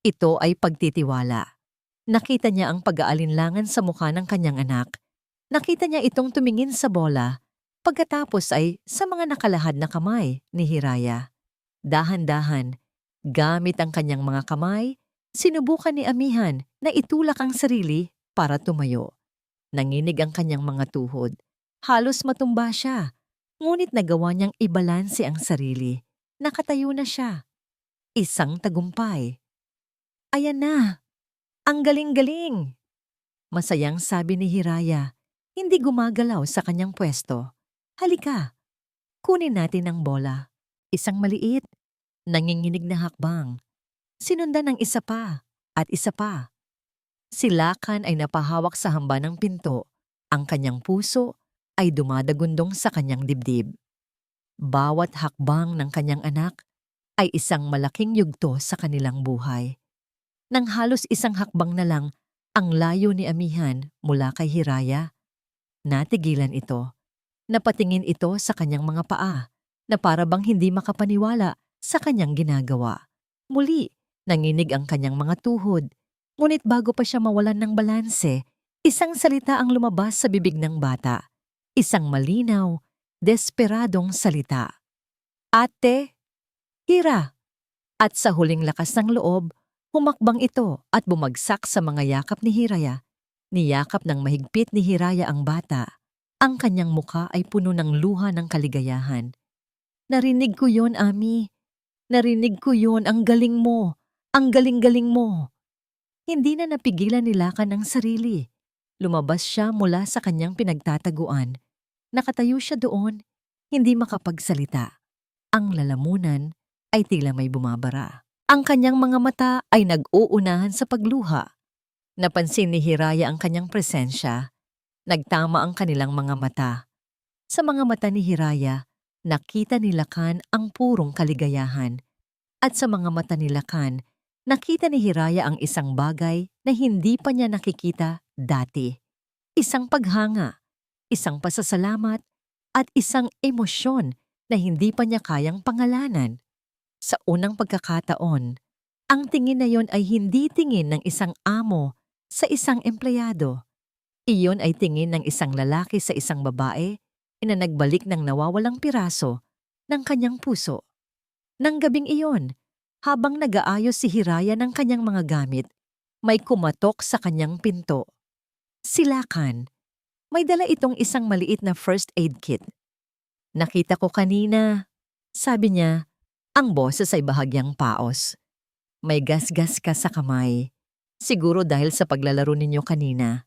Ito ay pagtitiwala. Nakita niya ang pag-aalinlangan sa mukha ng kanyang anak. Nakita niya itong tumingin sa bola, pagkatapos ay sa mga nakalahad na kamay ni Hiraya. Dahan-dahan, gamit ang kanyang mga kamay, sinubukan ni Amihan na itulak ang sarili para tumayo. Nanginig ang kanyang mga tuhod. Halos matumba siya, ngunit nagawa niyang ibalanse ang sarili. Nakatayo na siya. Isang tagumpay. "Ayan na! Ang galing-galing!" Masayang sabi ni Hiraya, hindi gumagalaw sa kanyang pwesto. "Halika, kunin natin ang bola." Isang maliit, nanginginig na hakbang. Sinundan ng isa pa at isa pa. Si Lakan ay napahawak sa hamba ng pinto. Ang kanyang puso ay dumadagundong sa kanyang dibdib. Bawat hakbang ng kanyang anak ay isang malaking yugto sa kanilang buhay. Nang halos isang hakbang na lang ang layo ni Amihan mula kay Hiraya, natigilan ito. Napatingin ito sa kanyang mga paa na para bang hindi makapaniwala sa kanyang ginagawa. Muli, nanginig ang kanyang mga tuhod. Ngunit bago pa siya mawalan ng balanse, isang salita ang lumabas sa bibig ng bata. Isang malinaw, desperadong salita. "Ate, Hira!" At sa huling lakas ng loob, humakbang ito at bumagsak sa mga yakap ni Hiraya. Niyakap ng mahigpit ni Hiraya ang bata. Ang kanyang muka ay puno ng luha ng kaligayahan. "Narinig ko yon, Ami. Narinig ko yon, ang galing mo. Ang galing-galing mo." Hindi na napigilan ni Lakan ang sarili. Lumabas siya mula sa kanyang pinagtataguan. Nakatayo siya doon, hindi makapagsalita. Ang lalamunan ay tila may bumabara. Ang kanyang mga mata ay nag-uunahan sa pagluha. Napansin ni Hiraya ang kanyang presensya. Nagtama ang kanilang mga mata. Sa mga mata ni Hiraya, nakita ni Lakan ang purong kaligayahan. At sa mga mata ni Lakan, nakita ni Hiraya ang isang bagay na hindi pa niya nakikita dati. Isang paghanga, isang pasasalamat, at isang emosyon na hindi pa niya kayang pangalanan. Sa unang pagkakataon, ang tingin na yon ay hindi tingin ng isang amo sa isang empleyado. Iyon ay tingin ng isang lalaki sa isang babae na nagbalik ng nawawalang piraso ng kanyang puso. Nang gabing iyon, habang nag-aayos si Hiraya ng kanyang mga gamit, may kumatok sa kanyang pinto. Si Lakan. May dala itong isang maliit na first aid kit. "Nakita ko kanina," sabi niya, ang boses ay bahagyang paos. "May gasgas ka sa kamay. Siguro dahil sa paglalaro ninyo kanina."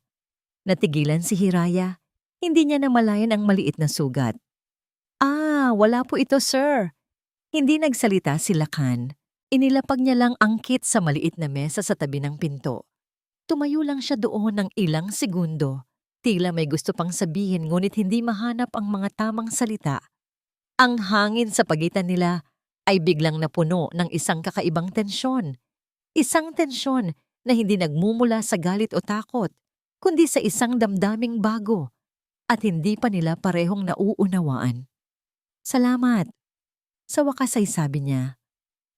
Natigilan si Hiraya. Hindi niya namalayan ang maliit na sugat. "Ah, wala po ito, sir." Hindi nagsalita si Lakan. Inilapag niya lang ang kit sa maliit na mesa sa tabi ng pinto. Tumayo lang siya doon ng ilang segundo. Tila may gusto pang sabihin ngunit hindi mahanap ang mga tamang salita. Ang hangin sa pagitan nila ay biglang napuno ng isang kakaibang tensyon. Isang tensyon na hindi nagmumula sa galit o takot, kundi sa isang damdaming bago at hindi pa nila parehong nauunawaan. "Salamat." Sa wakas ay sabi niya.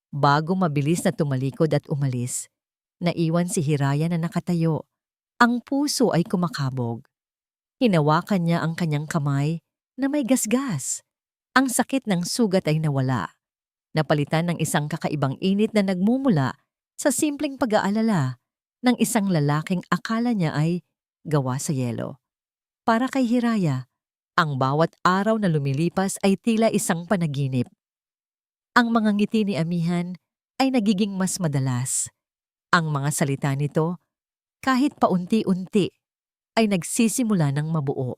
Bago mabilis na tumalikod at umalis, naiwan si Hiraya na nakatayo. Ang puso ay kumakabog. Hinawakan niya ang kanyang kamay na may gasgas. Ang sakit ng sugat ay nawala. Napalitan ng isang kakaibang init na nagmumula sa simpleng pag-aalala ng isang lalaking akala niya ay gawa sa yelo. Para kay Hiraya, ang bawat araw na lumilipas ay tila isang panaginip. Ang mga ngiti ni Amihan ay nagiging mas madalas. Ang mga salita nito, kahit paunti-unti, ay nagsisimula ng mabuo.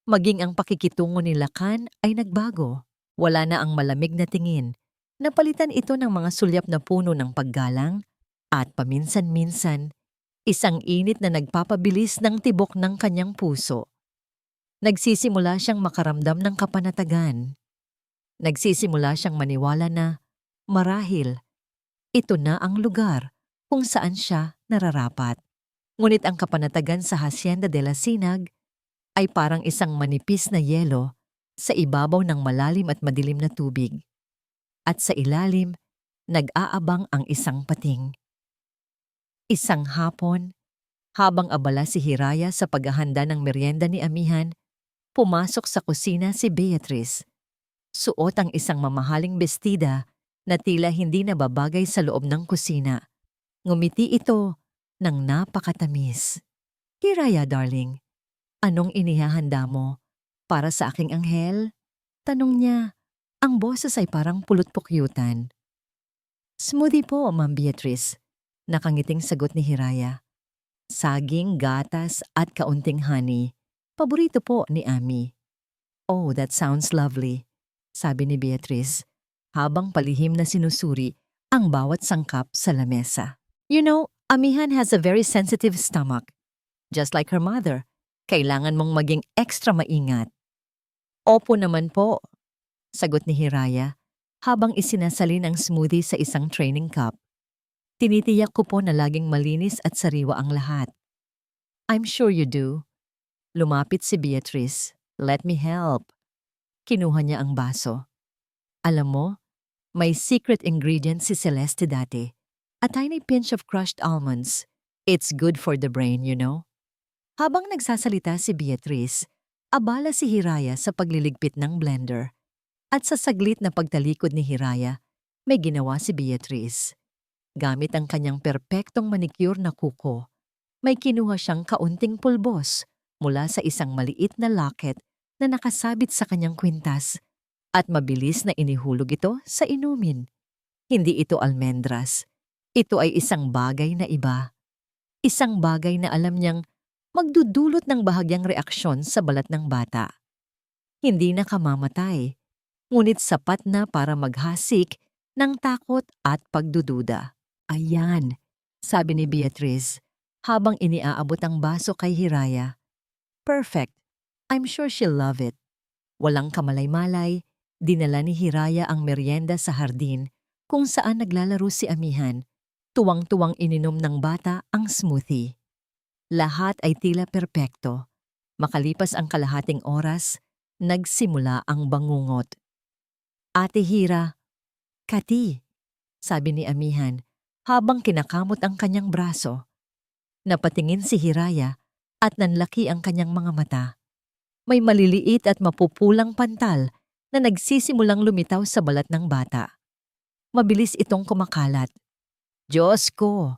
Maging ang pakikitungo ni Lakan ay nagbago. Wala na ang malamig na tingin. Napalitan ito ng mga sulyap na puno ng paggalang at paminsan-minsan, isang init na nagpapabilis ng tibok ng kanyang puso. Nagsisimula siyang makaramdam ng kapanatagan. Nagsisimula siyang maniwala na, marahil, ito na ang lugar kung saan siya nararapat. Ngunit ang kapanatagan sa Hacienda de la Sinag ay parang isang manipis na yelo sa ibabaw ng malalim at madilim na tubig. At sa ilalim, nag-aabang ang isang pating. Isang hapon, habang abala si Hiraya sa paghahanda ng merienda ni Amihan, pumasok sa kusina si Beatrice. Suot ang isang mamahaling bestida na tila hindi nababagay sa loob ng kusina. Ngumiti ito ng napakatamis. Hiraya, darling, anong inihahanda mo para sa aking anghel? Tanong niya. Ang boses ay parang pulot-pukyutan. Smoothie po, Ma'am Beatrice. Nakangiting sagot ni Hiraya. Saging, gatas at kaunting honey. Paborito po ni Ami. Oh, that sounds lovely, sabi ni Beatrice, habang palihim na sinusuri ang bawat sangkap sa lamesa. You know, Amihan has a very sensitive stomach. Just like her mother, kailangan mong maging extra maingat. Opo naman po, sagot ni Hiraya, habang isinasalin ang smoothie sa isang training cup. Tinitiyak ko po na laging malinis at sariwa ang lahat. I'm sure you do. Lumapit si Beatrice. Let me help. Kinuha niya ang baso. Alam mo, may secret ingredient si Celeste dati. A tiny pinch of crushed almonds. It's good for the brain, you know. Habang nagsasalita si Beatrice, abala si Hiraya sa pagliligpit ng blender. At sa saglit na pagtalikod ni Hiraya, may ginawa si Beatrice. Gamit ang kanyang perpektong manicure na kuko, may kinuha siyang kaunting pulbos mula sa isang maliit na locket na nakasabit sa kanyang kwintas at mabilis na inihulog ito sa inumin. Hindi ito almendras. Ito ay isang bagay na iba. Isang bagay na alam niyang magdudulot ng bahagyang reaksyon sa balat ng bata. Hindi na kamamatay, ngunit sapat na para maghasik ng takot at pagdududa. Ayan, sabi ni Beatrice, habang iniaabot ang baso kay Hiraya. Perfect. I'm sure she'll love it. Walang kamalay-malay, dinala ni Hiraya ang merienda sa hardin kung saan naglalaro si Amihan. Tuwang-tuwang ininom ng bata ang smoothie. Lahat ay tila perpekto. Makalipas ang kalahating oras, nagsimula ang bangungot. Ate Hira, Kati, sabi ni Amihan, habang kinakamot ang kanyang braso. Napatingin si Hiraya at nanlaki ang kanyang mga mata. May maliliit at mapupulang pantal na nagsisimulang lumitaw sa balat ng bata. Mabilis itong kumakalat. Diyos ko!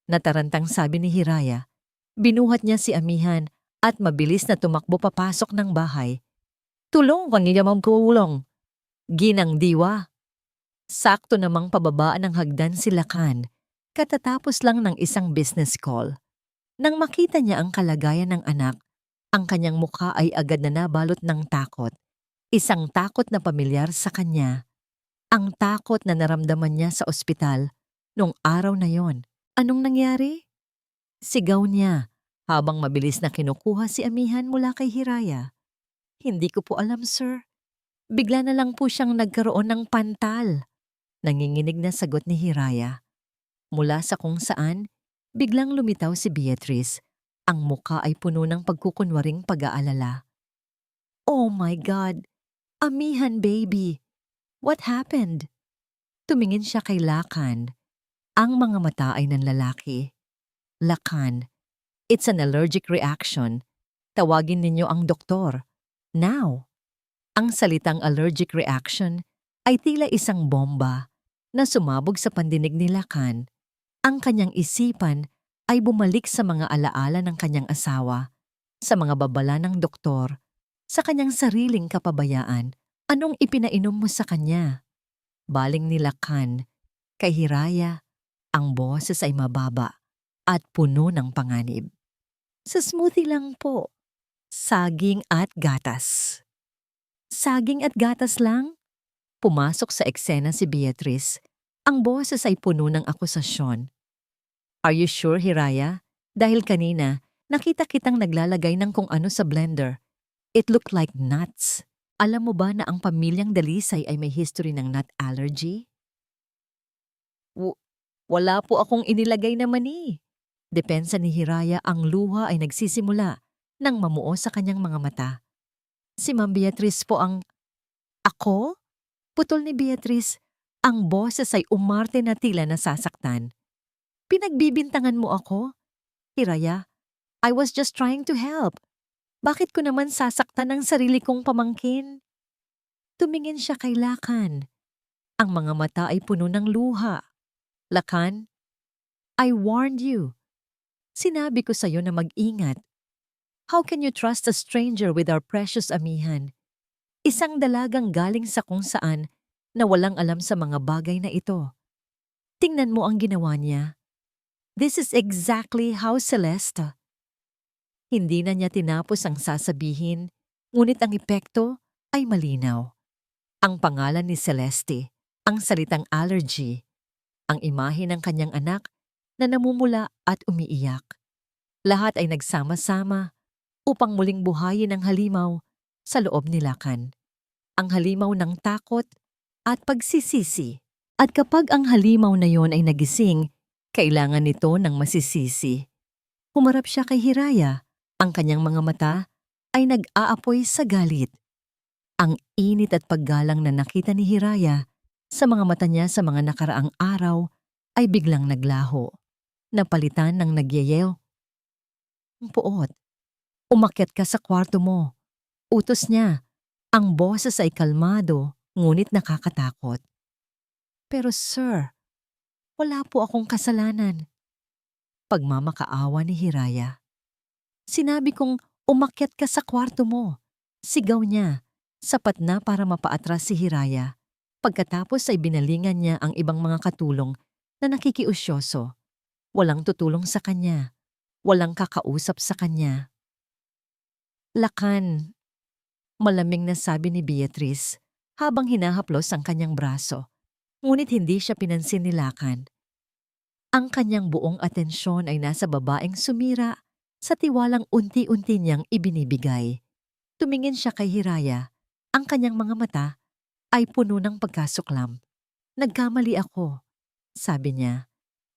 Natarantang sabi ni Hiraya. Binuhat niya si Amihan at mabilis na tumakbo papasok ng bahay. Tulong kang niya magkuulong. Ginang diwa. Sakto namang pababaan ng hagdan si Lakan. Katatapos lang ng isang business call. Nang makita niya ang kalagayan ng anak, ang kanyang mukha ay agad na nabalot ng takot. Isang takot na pamilyar sa kanya. Ang takot na naramdaman niya sa ospital nung araw na yon. Anong nangyari? Sigaw niya habang mabilis na kinukuha si Amihan mula kay Hiraya. Hindi ko po alam, sir. Bigla na lang po siyang nagkaroon ng pantal. Nanginginig na sagot ni Hiraya. Mula sa kung saan, biglang lumitaw si Beatrice. Ang muka ay puno ng pagkukunwaring pag-aalala. Oh my God! Amihan, baby! What happened? Tumingin siya kay Lakan. Ang mga mata ay nanlalaki. Lakan, It's an allergic reaction. Tawagin ninyo ang doktor. Now! Ang salitang allergic reaction ay tila isang bomba na sumabog sa pandinig ni Lacan. Ang kanyang isipan ay bumalik sa mga alaala ng kanyang asawa, sa mga babala ng doktor, sa kanyang sariling kapabayaan. Anong ipinainom mo sa kanya? Baling ni Lacan, kay Hiraya, ang boses ay mababa at puno ng panganib. Sa smoothie lang po, saging at gatas. Saging at gatas lang? Pumasok sa eksena si Beatrice. Ang boses ay puno ng akusasyon. Are you sure, Hiraya? Dahil kanina, nakita kitang naglalagay ng kung ano sa blender. It looked like nuts. Alam mo ba na ang pamilyang Dalisay ay may history ng nut allergy? Wala po akong inilagay na mani. Depensa ni Hiraya, ang luha ay nagsisimula nang mamuo sa kanyang mga mata. Si Ma'am Beatrice po ang... Ako? Putol ni Beatrice, ang boses ay umarte na tila nasasaktan. Pinagbibintangan mo ako? Hiraya, I was just trying to help. Bakit ko naman sasaktan ang sarili kong pamangkin? Tumingin siya kay Lacan. Ang mga mata ay puno ng luha. Lacan, I warned you. Sinabi ko sa'yo na mag-ingat. How can you trust a stranger with our precious amihan? Isang dalagang galing sa kung saan na walang alam sa mga bagay na ito. Tingnan mo ang ginawa niya. This is exactly how Celeste. Hindi na niya tinapos ang sasabihin, ngunit ang epekto ay malinaw. Ang pangalan ni Celeste, ang salitang allergy, ang imahe ng kanyang anak na namumula at umiiyak. Lahat ay nagsama-sama upang muling buhayin ang halimaw sa loob ni Lacan. Ang halimaw ng takot at pagsisisi. At kapag ang halimaw na yon ay nagising, kailangan nito ng masisisi. Humarap siya kay Hiraya. Ang kanyang mga mata ay nag-aapoy sa galit. Ang init at paggalang na nakita ni Hiraya sa mga mata niya sa mga nakaraang araw ay biglang naglaho. Napalitan ng nagyayel. Ang puot. Umakyat ka sa kwarto mo. Utos niya. Ang boses ay kalmado, ngunit nakakatakot. Pero sir, wala po akong kasalanan. Pagmamakaawa ni Hiraya. Sinabi kong umakyat ka sa kwarto mo. Sigaw niya. Sapat na para mapaatras si Hiraya. Pagkatapos ay binalingan niya ang ibang mga katulong na nakikiusyoso. Walang tutulong sa kanya. Walang kakausap sa kanya. Lacan, malamig na sabi ni Beatrice habang hinahaplos ang kanyang braso. Ngunit hindi siya pinansin ni Lacan. Ang kanyang buong atensyon ay nasa babaeng sumira sa tiwalang unti-unti niyang ibinibigay. Tumingin siya kay Hiraya. Ang kanyang mga mata ay puno ng pagkasuklam. Nagkamali ako, sabi niya.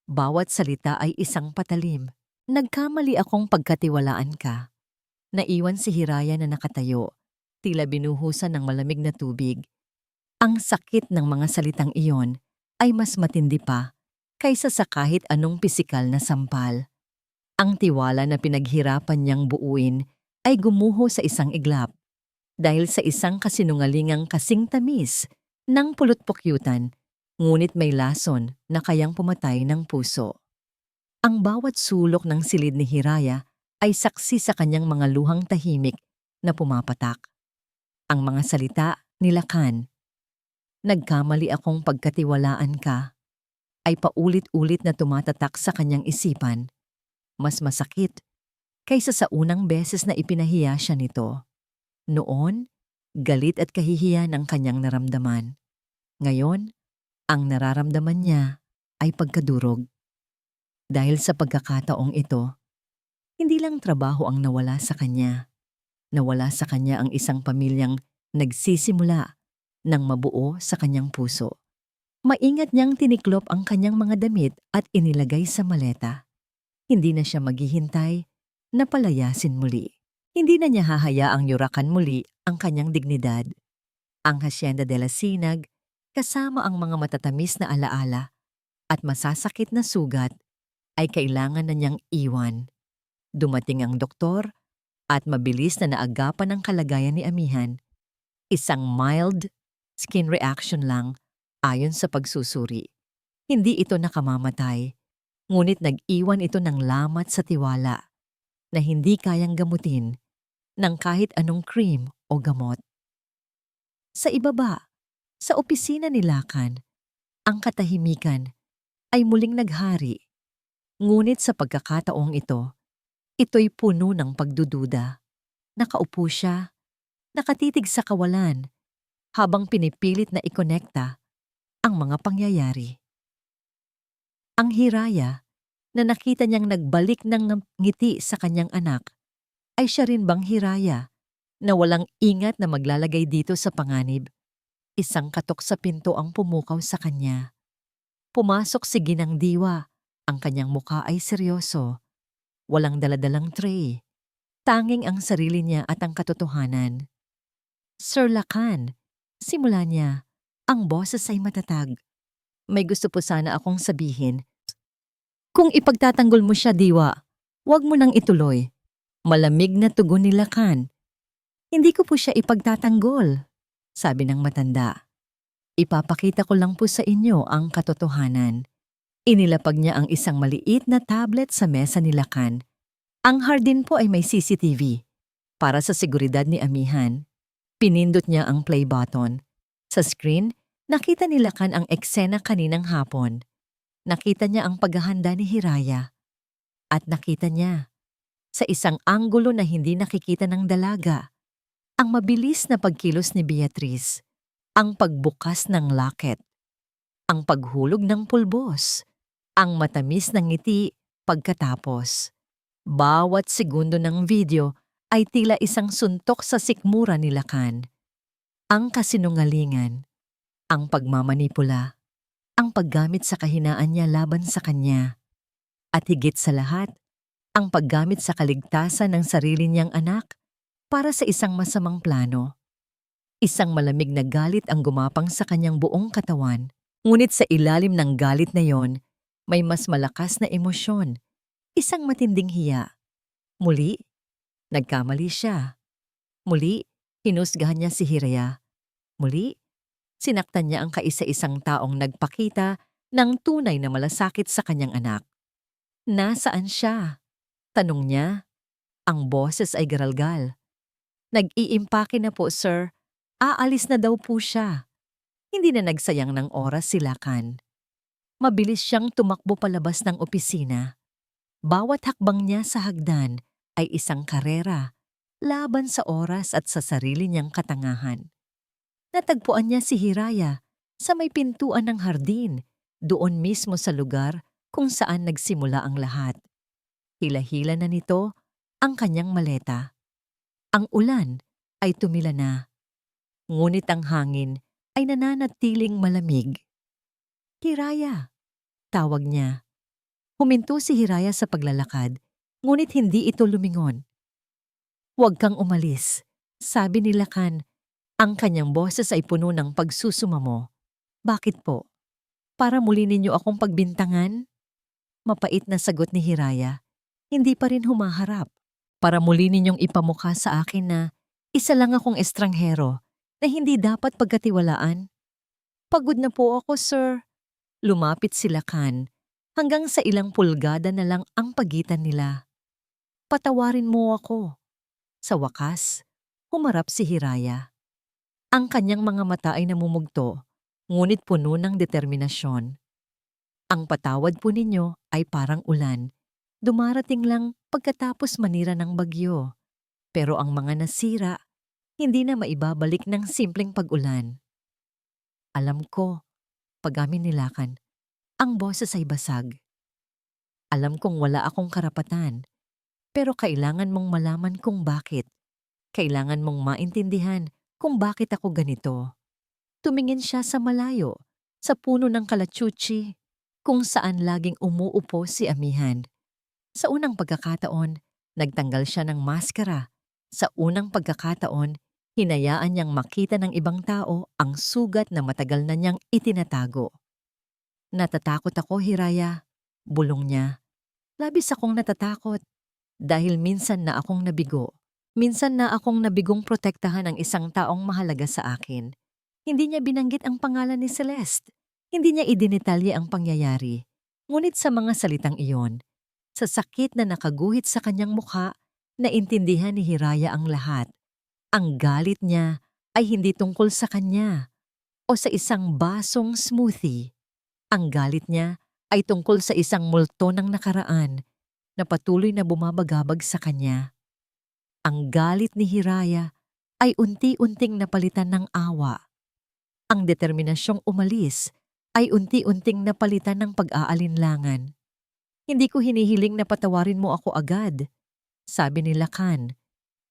Bawat salita ay isang patalim. Nagkamali akong pagkatiwalaan ka. Naiwan si Hiraya na nakatayo, tila binuhusan ng malamig na tubig. Ang sakit ng mga salitang iyon ay mas matindi pa kaysa sa kahit anong pisikal na sampal. Ang tiwala na pinaghirapan niyang buuin ay gumuho sa isang iglap dahil sa isang kasinungalingang kasing tamis ng pulot-pukyutan, ngunit may lason na kayang pumatay ng puso. Ang bawat sulok ng silid ni Hiraya ay saksi sa kanyang mga luhang tahimik na pumapatak. Ang mga salita ni Lacan, nagkamali akong pagkatiwalaan ka, ay paulit-ulit na tumatatak sa kanyang isipan. Mas masakit kaysa sa unang beses na ipinahiya siya nito. Noon, galit at kahihiyan ang kanyang naramdaman. Ngayon, ang nararamdaman niya ay pagkadurog. Dahil sa pagkakataong ito, hindi lang trabaho ang nawala sa kanya. Nawala sa kanya ang isang pamilyang nagsisimula ng mabuo sa kanyang puso. Maingat niyang tiniklop ang kanyang mga damit at inilagay sa maleta. Hindi na siya maghihintay na palayasin muli. Hindi na niya hahayaang yurakan muli ang kanyang dignidad. Ang Hacienda de la Sinag, kasama ang mga matatamis na alaala at masasakit na sugat, ay kailangan na niyang iwan. Dumating ang doktor at mabilis na naagapan ang kalagayan ni Amihan. Isang mild skin reaction lang ayon sa pagsusuri. Hindi ito nakamamatay, ngunit nag-iwan ito ng lamat sa tiwala na hindi kayang gamutin ng kahit anong cream o gamot. Sa ibaba, sa opisina ni Lakan, ang katahimikan ay muling naghari. Ngunit sa pagkakataong ito, ito'y puno ng pagdududa. Nakaupo siya, nakatitig sa kawalan, habang pinipilit na ikonekta ang mga pangyayari. Ang Hiraya, na nakita niyang nagbalik ng ngiti sa kanyang anak, ay siya rin bang Hiraya na walang ingat na maglalagay dito sa panganib? Isang katok sa pinto ang pumukaw sa kanya. Pumasok si Ginang Diwa. Ang kanyang mukha ay seryoso. Walang daladalang tray. Tanging ang sarili niya at ang katotohanan. Sir Lakan, simula niya, ang boses ay matatag. May gusto po sana akong sabihin. Kung ipagtatanggol mo siya, Diwa, huwag mo nang ituloy. Malamig na tugon ni Lakan. Hindi ko po siya ipagtatanggol, sabi ng matanda. Ipapakita ko lang po sa inyo ang katotohanan. Inilapag niya ang isang maliit na tablet sa mesa ni Lakan. Ang hardin po ay may CCTV. Para sa seguridad ni Amihan, pinindot niya ang play button. Sa screen, nakita ni Lakan ang eksena kaninang hapon. Nakita niya ang paghahanda ni Hiraya. At nakita niya, sa isang anggulo na hindi nakikita ng dalaga, ang mabilis na pagkilos ni Beatrice, ang pagbukas ng locket, ang paghulog ng pulbos, ang matamis ng ngiti pagkatapos. Bawat segundo ng video ay tila isang suntok sa sikmura ni Lakan. Ang kasinungalingan, ang pagmamanipula, ang paggamit sa kahinaan niya laban sa kanya, at higit sa lahat, ang paggamit sa kaligtasan ng sarili niyang anak para sa isang masamang plano. Isang malamig na galit ang gumapang sa kanyang buong katawan, ngunit sa ilalim ng galit na yon, may mas malakas na emosyon, isang matinding hiya. Muli, nagkamali siya. Muli, hinusgahan niya si Hiraya. Muli, sinaktan niya ang kaisa-isang taong nagpakita ng tunay na malasakit sa kanyang anak. Nasaan siya? Tanong niya. Ang boses ay garalgal. Nag-iimpake na po, sir. Aalis na daw po siya. Hindi na nagsayang ng oras si Lakan. Mabilis siyang tumakbo palabas ng opisina. Bawat hakbang niya sa hagdan ay isang karera, laban sa oras at sa sarili niyang katangahan. Natagpuan niya si Hiraya sa may pintuan ng hardin, doon mismo sa lugar kung saan nagsimula ang lahat. Hila-hila na nito ang kanyang maleta. Ang ulan ay tumila na, ngunit ang hangin ay nananatiling malamig. Hiraya, tawag niya. Huminto si Hiraya sa paglalakad, ngunit hindi ito lumingon. Huwag kang umalis, sabi ni Lakan. Ang kanyang boses ay puno ng pagsusumamo. Bakit po? Para muli ninyo akong pagbintangan? Mapait na sagot ni Hiraya. Hindi pa rin humaharap. Para muli ninyong ipamukha sa akin na isa lang akong estranghero na hindi dapat pagkatiwalaan. Pagod na po ako, sir. Lumapit si Lakan hanggang sa ilang pulgada na lang ang pagitan nila. Patawarin mo ako. Sa wakas, humarap si Hiraya. Ang kanyang mga mata ay namumugto, ngunit puno ng determinasyon. Ang patawad po ninyo ay parang ulan. Dumarating lang pagkatapos manira ng bagyo. Pero ang mga nasira, hindi na maibabalik ng simpleng pag-ulan. Alam ko, pag-amin ni Lakan, ang boses ay basag. Alam kong wala akong karapatan, pero kailangan mong malaman kung bakit. Kailangan mong maintindihan kung bakit ako ganito. Tumingin siya sa malayo, sa puno ng kalachuchi, kung saan laging umuupo si Amihan. Sa unang pagkakataon, nagtanggal siya ng maskara. Sa unang pagkakataon, hinayaan niyang makita ng ibang tao ang sugat na matagal na niyang itinatago. Natatakot ako, Hiraya. Bulong niya. Labis akong natatakot. Dahil minsan na akong nabigo. Minsan na akong nabigong protektahan ang isang taong mahalaga sa akin. Hindi niya binanggit ang pangalan ni Celeste. Hindi niya idinetalye ang pangyayari. Ngunit sa mga salitang iyon, sa sakit na nakaguhit sa kanyang mukha, naintindihan ni Hiraya ang lahat. Ang galit niya ay hindi tungkol sa kanya o sa isang basong smoothie. Ang galit niya ay tungkol sa isang multo ng nakaraan na patuloy na bumabagabag sa kanya. Ang galit ni Hiraya ay unti-unting napalitan ng awa. Ang determinasyong umalis ay unti-unting napalitan ng pag-aalinlangan. Hindi ko hinihiling na patawarin mo ako agad, sabi ni Lakan.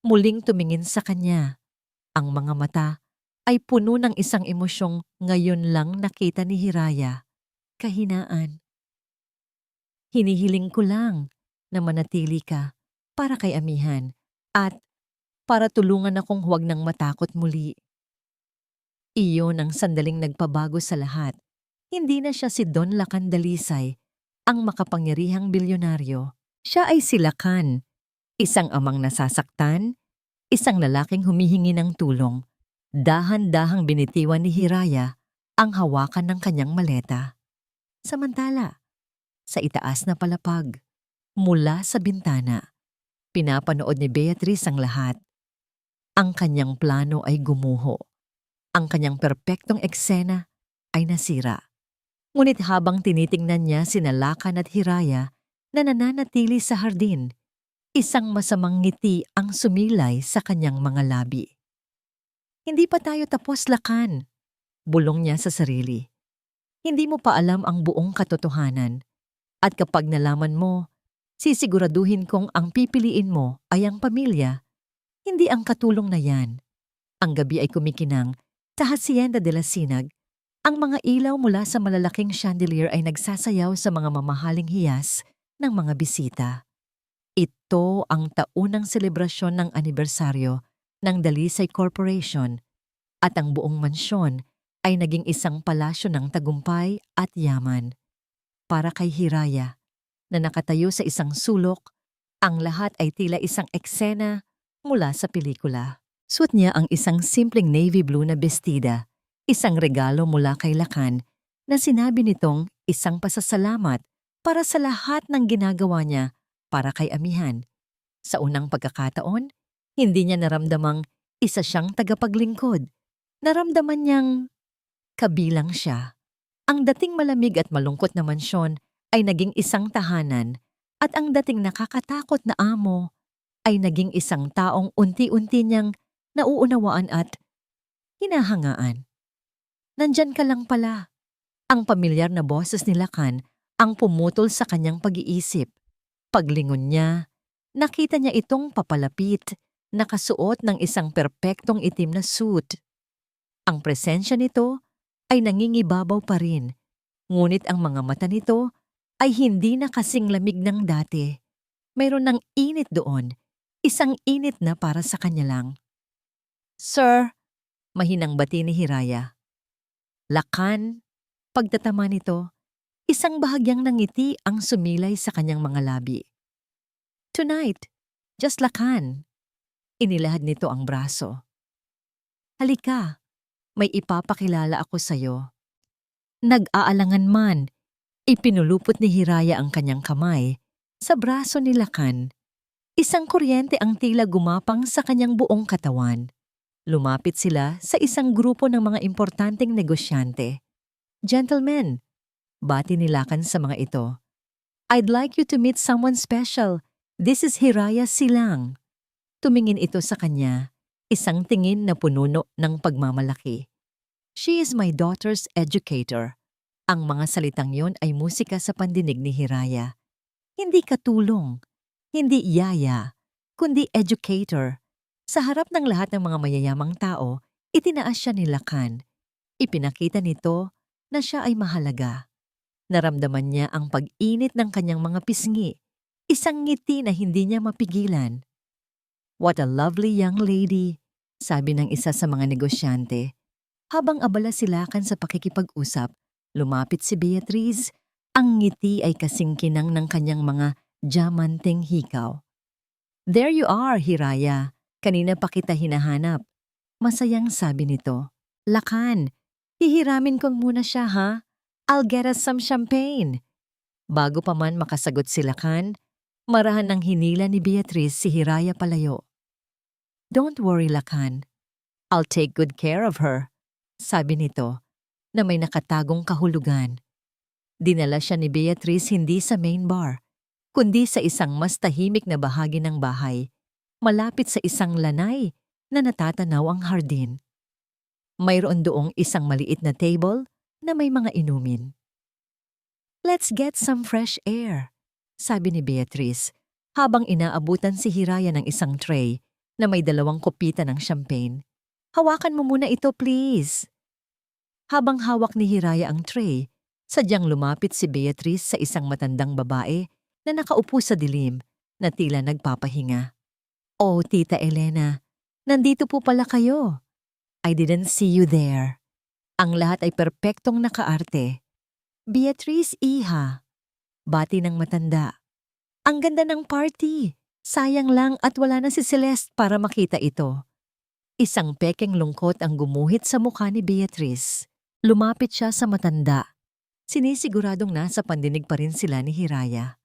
Muling tumingin sa kanya. Ang mga mata ay puno ng isang emosyong ngayon lang nakita ni Hiraya. Kahinaan. Hinihiling ko lang na manatili ka para kay Amihan at para tulungan akong huwag nang matakot muli. Iyon ang sandaling nagpabago sa lahat. Hindi na siya si Don Lacan Dalisay, ang makapangyarihang bilyonaryo. Siya ay si Lacan, isang amang nasasaktan, isang lalaking humihingi ng tulong. Dahan-dahang binitiwan ni Hiraya ang hawakan ng kanyang maleta. Samantala, sa itaas na palapag, mula sa bintana, pinapanood ni Beatrice ang lahat. Ang kanyang plano ay gumuho. Ang kanyang perpektong eksena ay nasira. Ngunit habang tinitingnan niya sina Lakan at Hiraya na nananatili sa hardin, isang masamang ngiti ang sumilay sa kanyang mga labi. Hindi pa tayo tapos, Lakan, bulong niya sa sarili. Hindi mo pa alam ang buong katotohanan. At kapag nalaman mo, sisiguraduhin kong ang pipiliin mo ay ang pamilya, hindi ang katulong na yan. Ang gabi ay kumikinang sa Hacienda de la Sinag. Ang mga ilaw mula sa malalaking chandelier ay nagsasayaw sa mga mamahaling hiyas ng mga bisita. Ito ang taunang selebrasyon ng anibersaryo ng Dalisay Corporation at ang buong mansyon ay naging isang palasyo ng tagumpay at yaman. Para kay Hiraya, na nakatayo sa isang sulok, ang lahat ay tila isang eksena mula sa pelikula. Suot niya ang isang simpleng navy blue na bestida, isang regalo mula kay Lakan na sinabi nitong isang pasasalamat para sa lahat ng ginagawa niya para kay Amihan. Sa unang pagkakataon, hindi niya naramdamang isa siyang tagapaglingkod. Naramdaman niyang kabilang siya. Ang dating malamig at malungkot na mansyon ay naging isang tahanan at ang dating nakakatakot na amo ay naging isang taong unti-unti niyang nauunawaan at hinahangaan. Nandyan ka lang pala. Ang pamilyar na boses ni Lakan ang pumutol sa kanyang pag-iisip. Paglingon niya, nakita niya itong papalapit, nakasuot ng isang perpektong itim na suit. Ang presensya nito ay nangingibabaw pa rin, ngunit ang mga mata nito ay hindi na kasing lamig ng dati. Mayroon ng init doon, isang init na para sa kanya lang. Sir, mahinang bati ni Hiraya. Lakan, pagtatama nito, isang bahagyang nangiti ang sumilay sa kanyang mga labi. Tonight, just Lakan. Inilahad nito ang braso. Halika, may ipapakilala ako sa'yo. Nag-aalangan man, ipinulupot ni Hiraya ang kanyang kamay sa braso ni Lakan. Isang kuryente ang tila gumapang sa kanyang buong katawan. Lumapit sila sa isang grupo ng mga importanteng negosyante. Gentlemen, bati ni Lakan sa mga ito. I'd like you to meet someone special. This is Hiraya Silang. Tumingin ito sa kanya, isang tingin na pununo ng pagmamalaki. She is my daughter's educator. Ang mga salitang yon ay musika sa pandinig ni Hiraya. Hindi katulong, hindi yaya, kundi educator. Sa harap ng lahat ng mga mayayamang tao, itinaas siya ni Lakan. Ipinakita nito na siya ay mahalaga. Naramdaman niya ang pag-init ng kanyang mga pisngi, isang ngiti na hindi niya mapigilan. What a lovely young lady, sabi ng isa sa mga negosyante. Habang abala si Lakan sa pakikipag-usap, lumapit si Beatrice. Ang ngiti ay kasing kinang ng kanyang mga diamanteng hikaw. There you are, Hiraya. Kanina pa kita hinahanap. Masayang sabi nito. Lakan, hihiramin ko muna siya ha. I'll get us some champagne. Bago pa man makasagot si Lakan, marahan ng hinila ni Beatrice si Hiraya palayo. Don't worry, Lakan. I'll take good care of her, sabi nito na may nakatagong kahulugan. Dinala siya ni Beatrice hindi sa main bar, kundi sa isang mas tahimik na bahagi ng bahay, malapit sa isang lanay na natatanaw ang hardin. Mayroon doong isang maliit na table na may mga inumin. Let's get some fresh air, sabi ni Beatrice habang inaabutan si Hiraya ng isang tray na may 2 kopita ng champagne. Hawakan mo muna ito, please. Habang hawak ni Hiraya ang tray, sadyang lumapit si Beatrice sa isang matandang babae na nakaupo sa dilim na tila nagpapahinga. Oh, Tita Elena, nandito po pala kayo. I didn't see you there. Ang lahat ay perpektong nakaarte. Beatrice, iha. Bati ng matanda. Ang ganda ng party. Sayang lang at wala na si Celeste para makita ito. Isang pekeng lungkot ang gumuhit sa mukha ni Beatrice. Lumapit siya sa matanda. Sinisiguradong nasa pandinig pa rin sila ni Hiraya.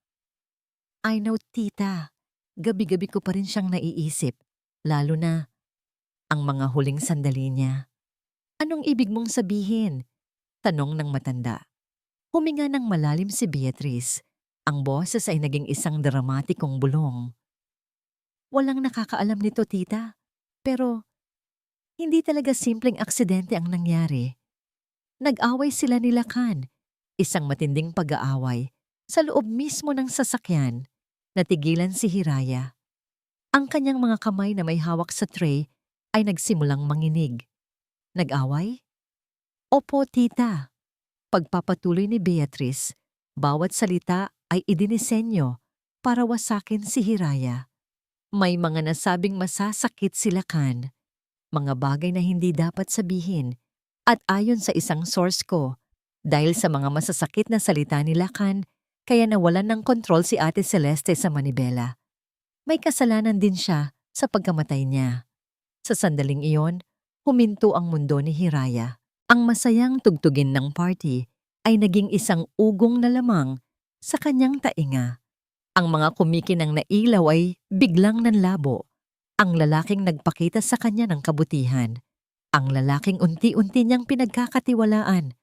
I know, tita. Gabi-gabi ko pa rin siyang naiisip. Lalo na ang mga huling sandali niya. Anong ibig mong sabihin? Tanong ng matanda. Huminga ng malalim si Beatrice. Ang boses ay naging isang dramatikong bulong. Walang nakakaalam nito, tita. Pero hindi talaga simpleng aksidente ang nangyari. Nag-away sila ni Lakan. Isang matinding pag-aaway sa loob mismo ng sasakyan. Natigilan si Hiraya. Ang kanyang mga kamay na may hawak sa tray ay nagsimulang manginig. Nag-away? Opo, tita. Pagpapatuloy ni Beatrice, bawat salita ay idinisenyo para wasakin si Hiraya. May mga nasabing masasakit si Lakan, mga bagay na hindi dapat sabihin, at ayon sa isang source ko, dahil sa mga masasakit na salita ni Lakan, kaya nawalan ng kontrol si Ate Celeste sa manibela. May kasalanan din siya sa pagkamatay niya. Sa sandaling iyon, huminto ang mundo ni Hiraya. Ang masayang tugtugin ng party ay naging isang ugong na lamang sa kanyang tainga. Ang mga kumikinang na ilaw ay biglang nanlabo. Ang lalaking nagpakita sa kanya ng kabutihan. Ang lalaking unti-unti niyang pinagkakatiwalaan.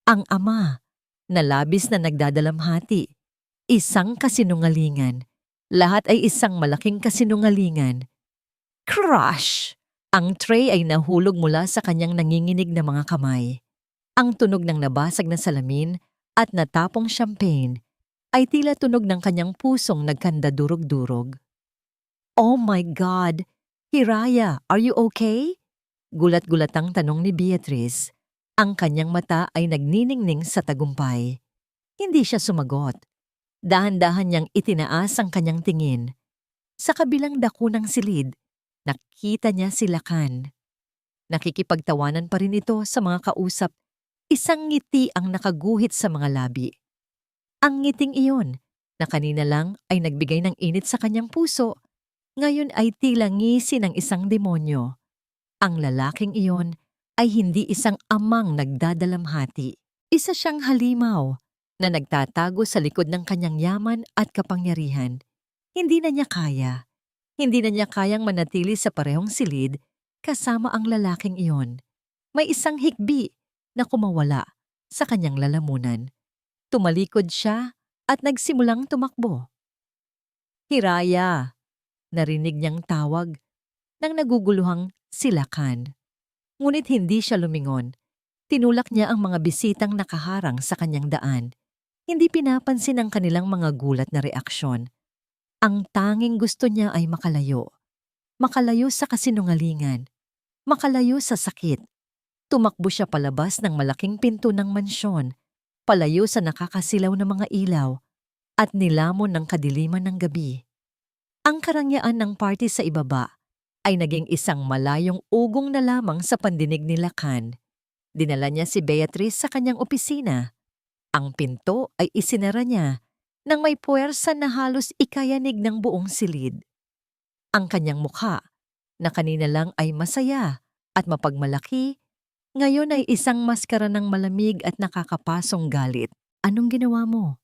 Ang ama na labis na nagdadalamhati. Isang kasinungalingan. Lahat ay isang malaking kasinungalingan. Crush! Ang tray ay nahulog mula sa kanyang nanginginig na mga kamay. Ang tunog ng nabasag na salamin at natapong champagne ay tila tunog ng kanyang pusong nagkandadurog-durog. Oh my God! Hiraya, are you okay? Gulat-gulatang tanong ni Beatrice. Ang kanyang mata ay nagniningning sa tagumpay. Hindi siya sumagot. Dahan-dahan niyang itinaas ang kanyang tingin. Sa kabilang dako ng silid, nakita niya si Lakan. Nakikipagtawanan pa rin ito sa mga kausap. Isang ngiti ang nakaguhit sa mga labi. Ang ngiting iyon, na kanina lang ay nagbigay ng init sa kanyang puso, ngayon ay tila ngisi ng isang demonyo. Ang lalaking iyon ay hindi isang amang nagdadalamhati. Isa siyang halimaw na nagtatago sa likod ng kanyang yaman at kapangyarihan. Hindi na niya kaya. Hindi na niya kayang manatili sa parehong silid kasama ang lalaking iyon. May isang hikbi na kumawala sa kanyang lalamunan. Tumalikod siya at nagsimulang tumakbo. Hiraya! Narinig niyang tawag ng naguguluhang si Lakan. Ngunit hindi siya lumingon. Tinulak niya ang mga bisitang nakaharang sa kanyang daan. Hindi pinapansin ang kanilang mga gulat na reaksyon. Ang tanging gusto niya ay makalayo. Makalayo sa kasinungalingan. Makalayo sa sakit. Tumakbo siya palabas ng malaking pinto ng mansyon, palayo sa nakakasilaw na mga ilaw, at nilamon ng kadiliman ng gabi. Ang karangyaan ng party sa ibaba ay naging isang malayong ugong na lamang sa pandinig ni Lakan. Dinala niya si Beatrice sa kanyang opisina. Ang pinto ay isinara niya nang may puwersa na halos ikayanig ng buong silid. Ang kanyang mukha, na kanina lang ay masaya at mapagmalaki, ngayon ay isang maskara ng malamig at nakakapasong galit. Anong ginawa mo?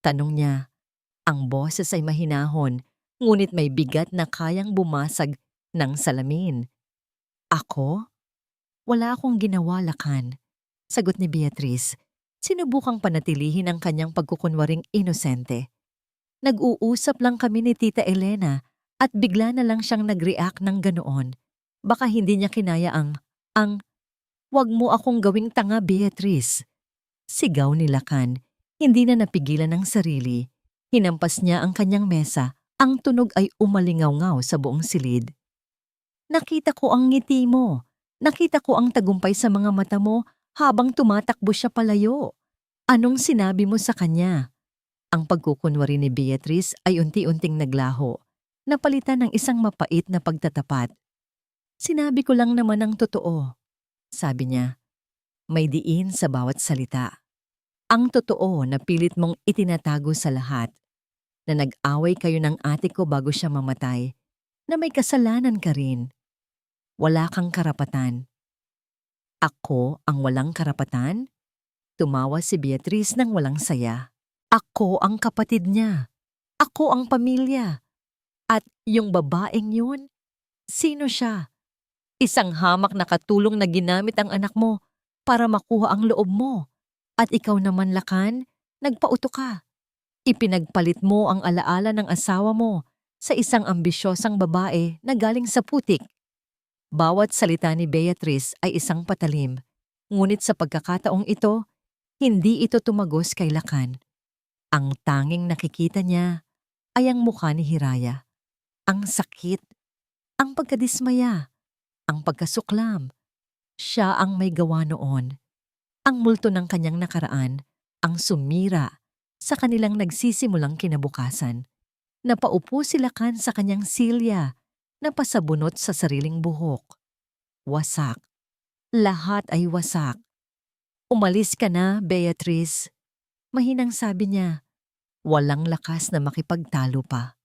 Tanong niya. Ang boses ay mahinahon, ngunit may bigat na kayang bumasag ng salamin. Ako? Wala akong ginawa, Lakan. Sagot ni Beatrice. Sinubukang panatilihin ang kanyang pagkukunwaring inosente. Nag-uusap lang kami ni Tita Elena at bigla na lang siyang nag-react ng ganoon. Baka hindi niya kinaya "Wag mo akong gawing tanga, Beatrice." Sigaw ni Lakan. Hindi na napigilan ng sarili. Hinampas niya ang kanyang mesa. Ang tunog ay umalingaw-ngaw sa buong silid. Nakita ko ang ngiti mo. Nakita ko ang tagumpay sa mga mata mo habang tumatakbo siya palayo. Anong sinabi mo sa kanya? Ang pagkukunwari ni Beatrice ay unti-unting naglaho, napalitan ng isang mapait na pagtatapat. Sinabi ko lang naman ang totoo, sabi niya. May diin sa bawat salita. Ang totoo na pilit mong itinatago sa lahat. Na nag-away kayo ng ate ko bago siya mamatay. Na may kasalanan ka rin. Wala kang karapatan. Ako ang walang karapatan? Tumawa si Beatrice ng walang saya. Ako ang kapatid niya. Ako ang pamilya. At yung babaeng yun, sino siya? Isang hamak na katulong na ginamit ang anak mo para makuha ang loob mo. At ikaw naman, Lakan, nagpauto ka. Ipinagpalit mo ang alaala ng asawa mo sa isang ambisyosang babae na galing sa putik. Bawat salita ni Beatrice ay isang patalim, ngunit sa pagkakataong ito, hindi ito tumagos kay Lakan. Ang tanging nakikita niya ay ang mukha ni Hiraya. Ang sakit, ang pagkadismaya, ang pagkasuklam. Siya ang may gawa noon. Ang multo ng kanyang nakaraan, ang sumira sa kanilang nagsisimulang kinabukasan. Napaupo si Lakan sa kanyang silya, napasabunot sa sariling buhok. Wasak. Lahat ay wasak. Umalis ka na, Beatrice. Mahinang sabi niya. Walang lakas na makipagtalo pa.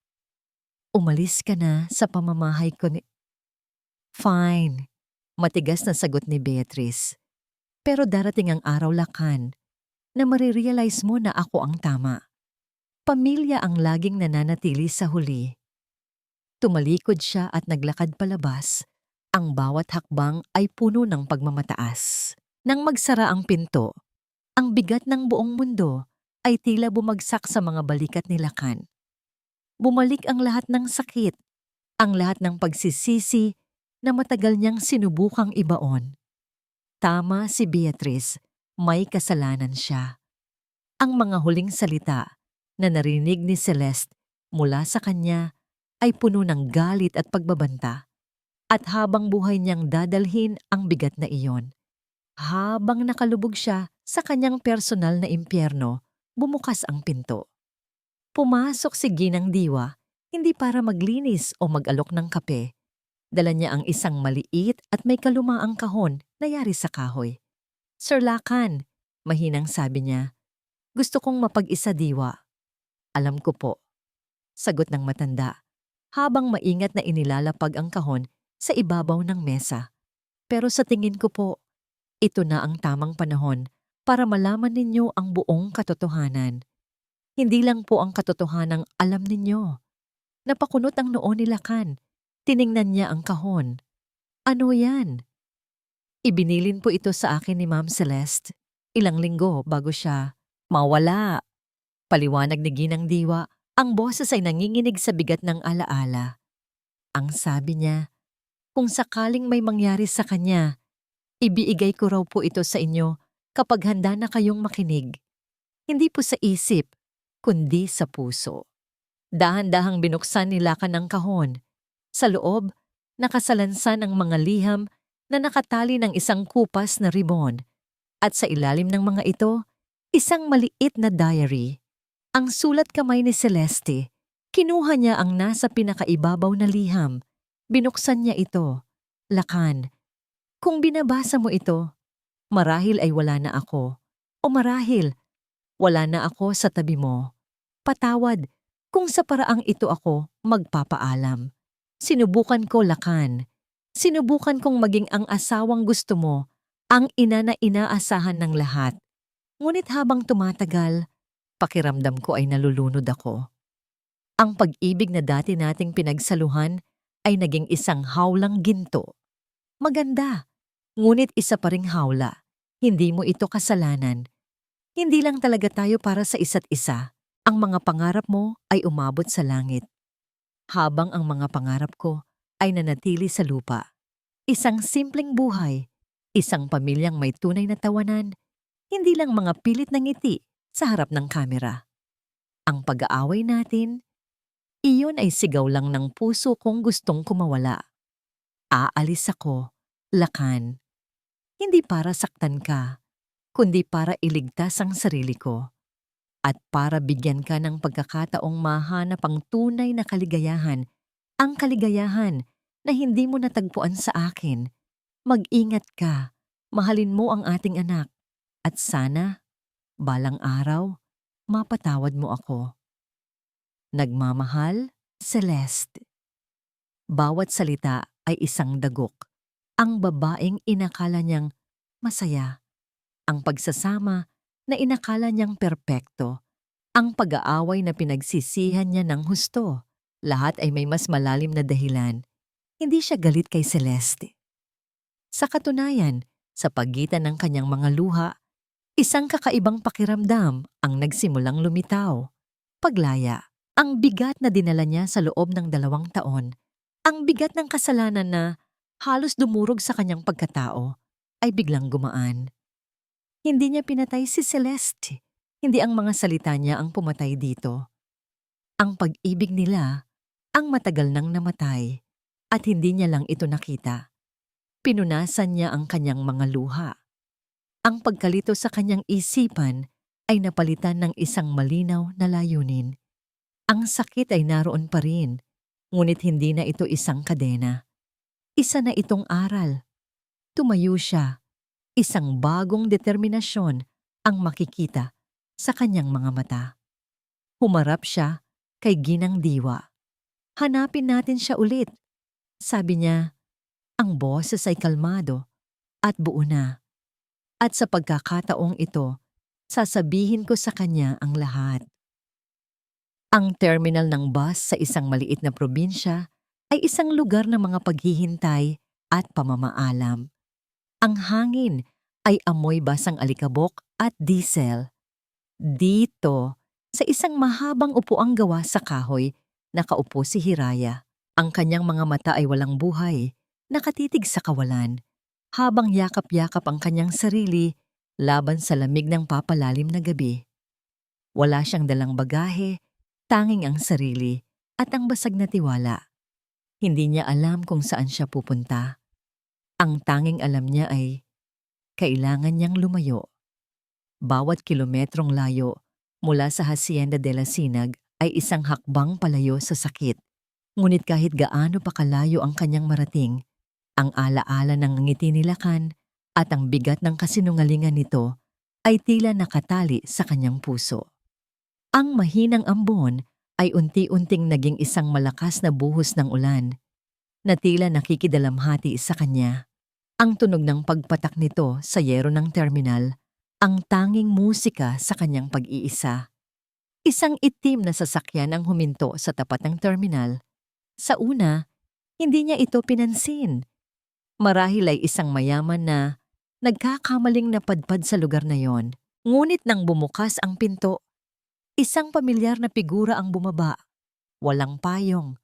Umalis ka na sa pamamahay ko ni... Fine. Matigas na sagot ni Beatrice. Pero darating ang araw, Lakan, na marirealize mo na ako ang tama. Pamilya ang laging nananatili sa huli. Tumalikod siya at naglakad palabas. Ang bawat hakbang ay puno ng pagmamataas. Nang magsara ang pinto, ang bigat ng buong mundo ay tila bumagsak sa mga balikat ni Lakan. Bumalik ang lahat ng sakit, ang lahat ng pagsisisi na matagal niyang sinubukang ibaon. Tama si Beatrice, may kasalanan siya. Ang mga huling salita na narinig ni Celeste mula sa kanya ay puno ng galit at pagbabanta. At habang buhay niyang dadalhin ang bigat na iyon. Habang nakalubog siya sa kanyang personal na impyerno, bumukas ang pinto. Pumasok si Ginang Diwa, hindi para maglinis o mag-alok ng kape. Dala niya ang isang maliit at may kalumaang kahon na yari sa kahoy. Sir Lakan, mahinang sabi niya, gusto kong mapag-isa, Diwa. Alam ko po, sagot ng matanda, habang maingat na inilalapag ang kahon sa ibabaw ng mesa. Pero sa tingin ko po, ito na ang tamang panahon para malaman ninyo ang buong katotohanan. Hindi lang po ang katotohanang alam ninyo. Napakunot ang noo ni Lakan. Tiningnan niya ang kahon. Ano yan? Ibinilin po ito sa akin ni Ma'am Celeste. Ilang linggo bago siya mawala. Paliwanag ni Ginang Diwa, ang boses ay nanginginig sa bigat ng alaala. Ang sabi niya, kung sakaling may mangyari sa kanya, ibiigay ko raw po ito sa inyo kapag handa na kayong makinig. Hindi po sa isip, kundi sa puso. Dahan-dahang binuksan ni Lakan ang kahon. Sa loob, nakasalansan ang mga liham na nakatali ng isang kupas na ribon. At sa ilalim ng mga ito, isang maliit na diary. Ang sulat kamay ni Celeste. Kinuha niya ang nasa pinakaibabaw na liham. Binuksan niya ito. Lakan, kung binabasa mo ito, marahil ay wala na ako. O marahil, wala na ako sa tabi mo. Patawad kung sa paraang ito ako magpapaalam. Sinubukan ko, Lakan. Sinubukan kong maging ang asawang gusto mo, ang ina na inaasahan ng lahat. Ngunit habang tumatagal, pakiramdam ko ay nalulunod ako. Ang pag-ibig na dati nating pinagsaluhan ay naging isang hawlang ginto. Maganda, ngunit isa pa ring hawla. Hindi mo ito kasalanan. Hindi lang talaga tayo para sa isa't isa. Ang mga pangarap mo ay umabot sa langit, habang ang mga pangarap ko ay nanatili sa lupa. Isang simpleng buhay, isang pamilyang may tunay na tawanan, hindi lang mga pilit na ngiti sa harap ng kamera. Ang pag-aaway natin, iyon ay sigaw lang ng puso kong gustong kumawala. Aalis ako, Lakan. Hindi para saktan ka, kundi para iligtas ang sarili ko. At para bigyan ka ng pagkakataong mahanap ang tunay na kaligayahan, ang kaligayahan na hindi mo natagpuan sa akin. Mag-ingat ka, mahalin mo ang ating anak, at sana, balang araw, mapatawad mo ako. Nagmamahal, Celeste. Bawat salita ay isang dagok. Ang babaeng inakala niyang masaya. Ang pagsasama na inakala niyang perpekto. Ang pag-aaway na pinagsisihan niya ng husto. Lahat ay may mas malalim na dahilan. Hindi siya galit kay Celeste. Sa katunayan, sa pagitan ng kanyang mga luha, isang kakaibang pakiramdam ang nagsimulang lumitaw. Paglaya, ang bigat na dinala niya sa loob ng 2 taon, ang bigat ng kasalanan na halos dumurog sa kanyang pagkatao, ay biglang gumaan. Hindi niya pinatay si Celeste. Hindi ang mga salita niya ang pumatay dito. Ang pag-ibig nila ang matagal nang namatay at hindi niya lang ito nakita. Pinunasan niya ang kanyang mga luha. Ang pagkalito sa kanyang isipan ay napalitan ng isang malinaw na layunin. Ang sakit ay naroon pa rin, ngunit hindi na ito isang kadena. Isa na itong aral. Tumayo siya. Isang bagong determinasyon ang makikita sa kanyang mga mata. Humarap siya kay Ginang Diwa. Hanapin natin siya ulit. Sabi niya, ang boses ay kalmado at buo na. At sa pagkakataong ito, sasabihin ko sa kanya ang lahat. Ang terminal ng bus sa isang maliit na probinsya ay isang lugar ng mga paghihintay at pamamaalam. Ang hangin ay amoy basang alikabok at diesel. Dito, sa isang mahabang upuang gawa sa kahoy, nakaupo si Hiraya. Ang kanyang mga mata ay walang buhay, nakatitig sa kawalan, habang yakap-yakap ang kanyang sarili laban sa lamig ng papalalim na gabi. Wala siyang dalang bagahe, tanging ang sarili at ang basag na tiwala. Hindi niya alam kung saan siya pupunta. Ang tanging alam niya ay kailangan niyang lumayo. Bawat kilometrong layo mula sa Hacienda de la Sinag ay isang hakbang palayo sa sakit. Ngunit kahit gaano pa kalayo ang kanyang marating, ang alaala ng ngiti ni Lakan at ang bigat ng kasinungalingan nito ay tila nakatali sa kanyang puso. Ang mahinang ambon ay unti-unting naging isang malakas na buhos ng ulan na tila nakikidalamhati sa kanya. Ang tunog ng pagpatak nito sa yero ng terminal, ang tanging musika sa kanyang pag-iisa. Isang itim na sasakyan ang huminto sa tapat ng terminal. Sa una, hindi niya ito pinansin. Marahil ay isang mayaman na nagkakamaling napadpad sa lugar na yon. Ngunit nang bumukas ang pinto, isang pamilyar na figura ang bumaba. Walang payong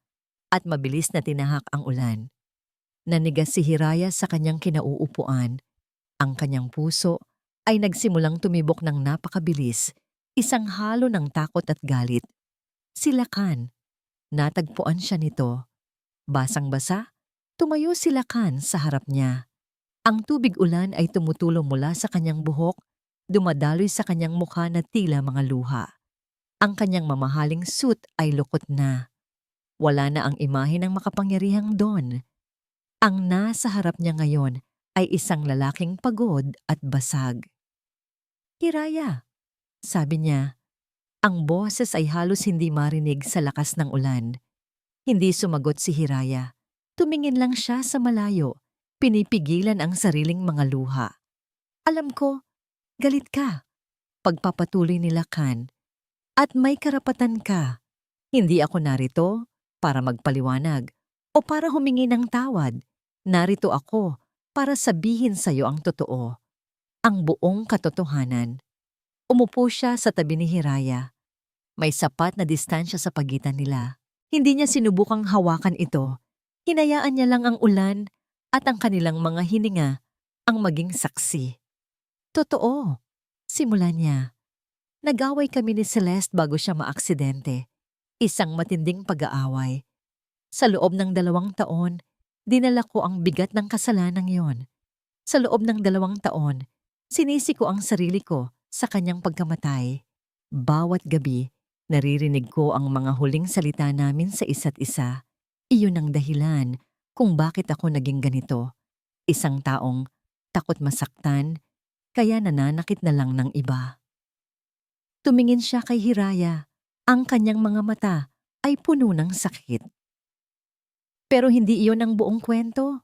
at mabilis na tinahak ang ulan. Nanigas si Hiraya sa kanyang kinauupuan. Ang kanyang puso ay nagsimulang tumibok ng napakabilis, isang halo ng takot at galit. Si Lakan, natagpuan siya nito. Basang-basa, tumayo si Lakan sa harap niya. Ang tubig ulan ay tumutulo mula sa kanyang buhok, dumadaloy sa kanyang mukha na tila mga luha. Ang kanyang mamahaling suit ay lukot na. Wala na ang imahe ng makapangyarihang Don. Ang nasa harap niya ngayon ay isang lalaking pagod at basag. Hiraya, sabi niya. Ang boses ay halos hindi marinig sa lakas ng ulan. Hindi sumagot si Hiraya. Tumingin lang siya sa malayo, pinipigilan ang sariling mga luha. Alam ko, galit ka. Pagpapatuloy ni Lakan. At may karapatan ka. Hindi ako narito para magpaliwanag o para humingi ng tawad. Narito ako para sabihin sa iyo ang totoo, ang buong katotohanan. Umupo siya sa tabi ni Hiraya. May sapat na distansya sa pagitan nila. Hindi niya sinubukang hawakan ito. Hinayaan niya lang ang ulan at ang kanilang mga hininga ang maging saksi. Totoo, simulan niya. Nag-away kami ni Celeste bago siya maaksidente. Isang matinding pag-aaway. Sa loob ng 2 taon, dinala ko ang bigat ng kasalanang yon. Sa loob ng 2 taon, sinisi ko ang sarili ko sa kanyang pagkamatay. Bawat gabi, naririnig ko ang mga huling salita namin sa isa't isa. Iyon ang dahilan kung bakit ako naging ganito. Isang taong takot masaktan, kaya nananakit na lang ng iba. Tumingin siya kay Hiraya. Ang kanyang mga mata ay puno ng sakit. Pero hindi iyon ang buong kwento.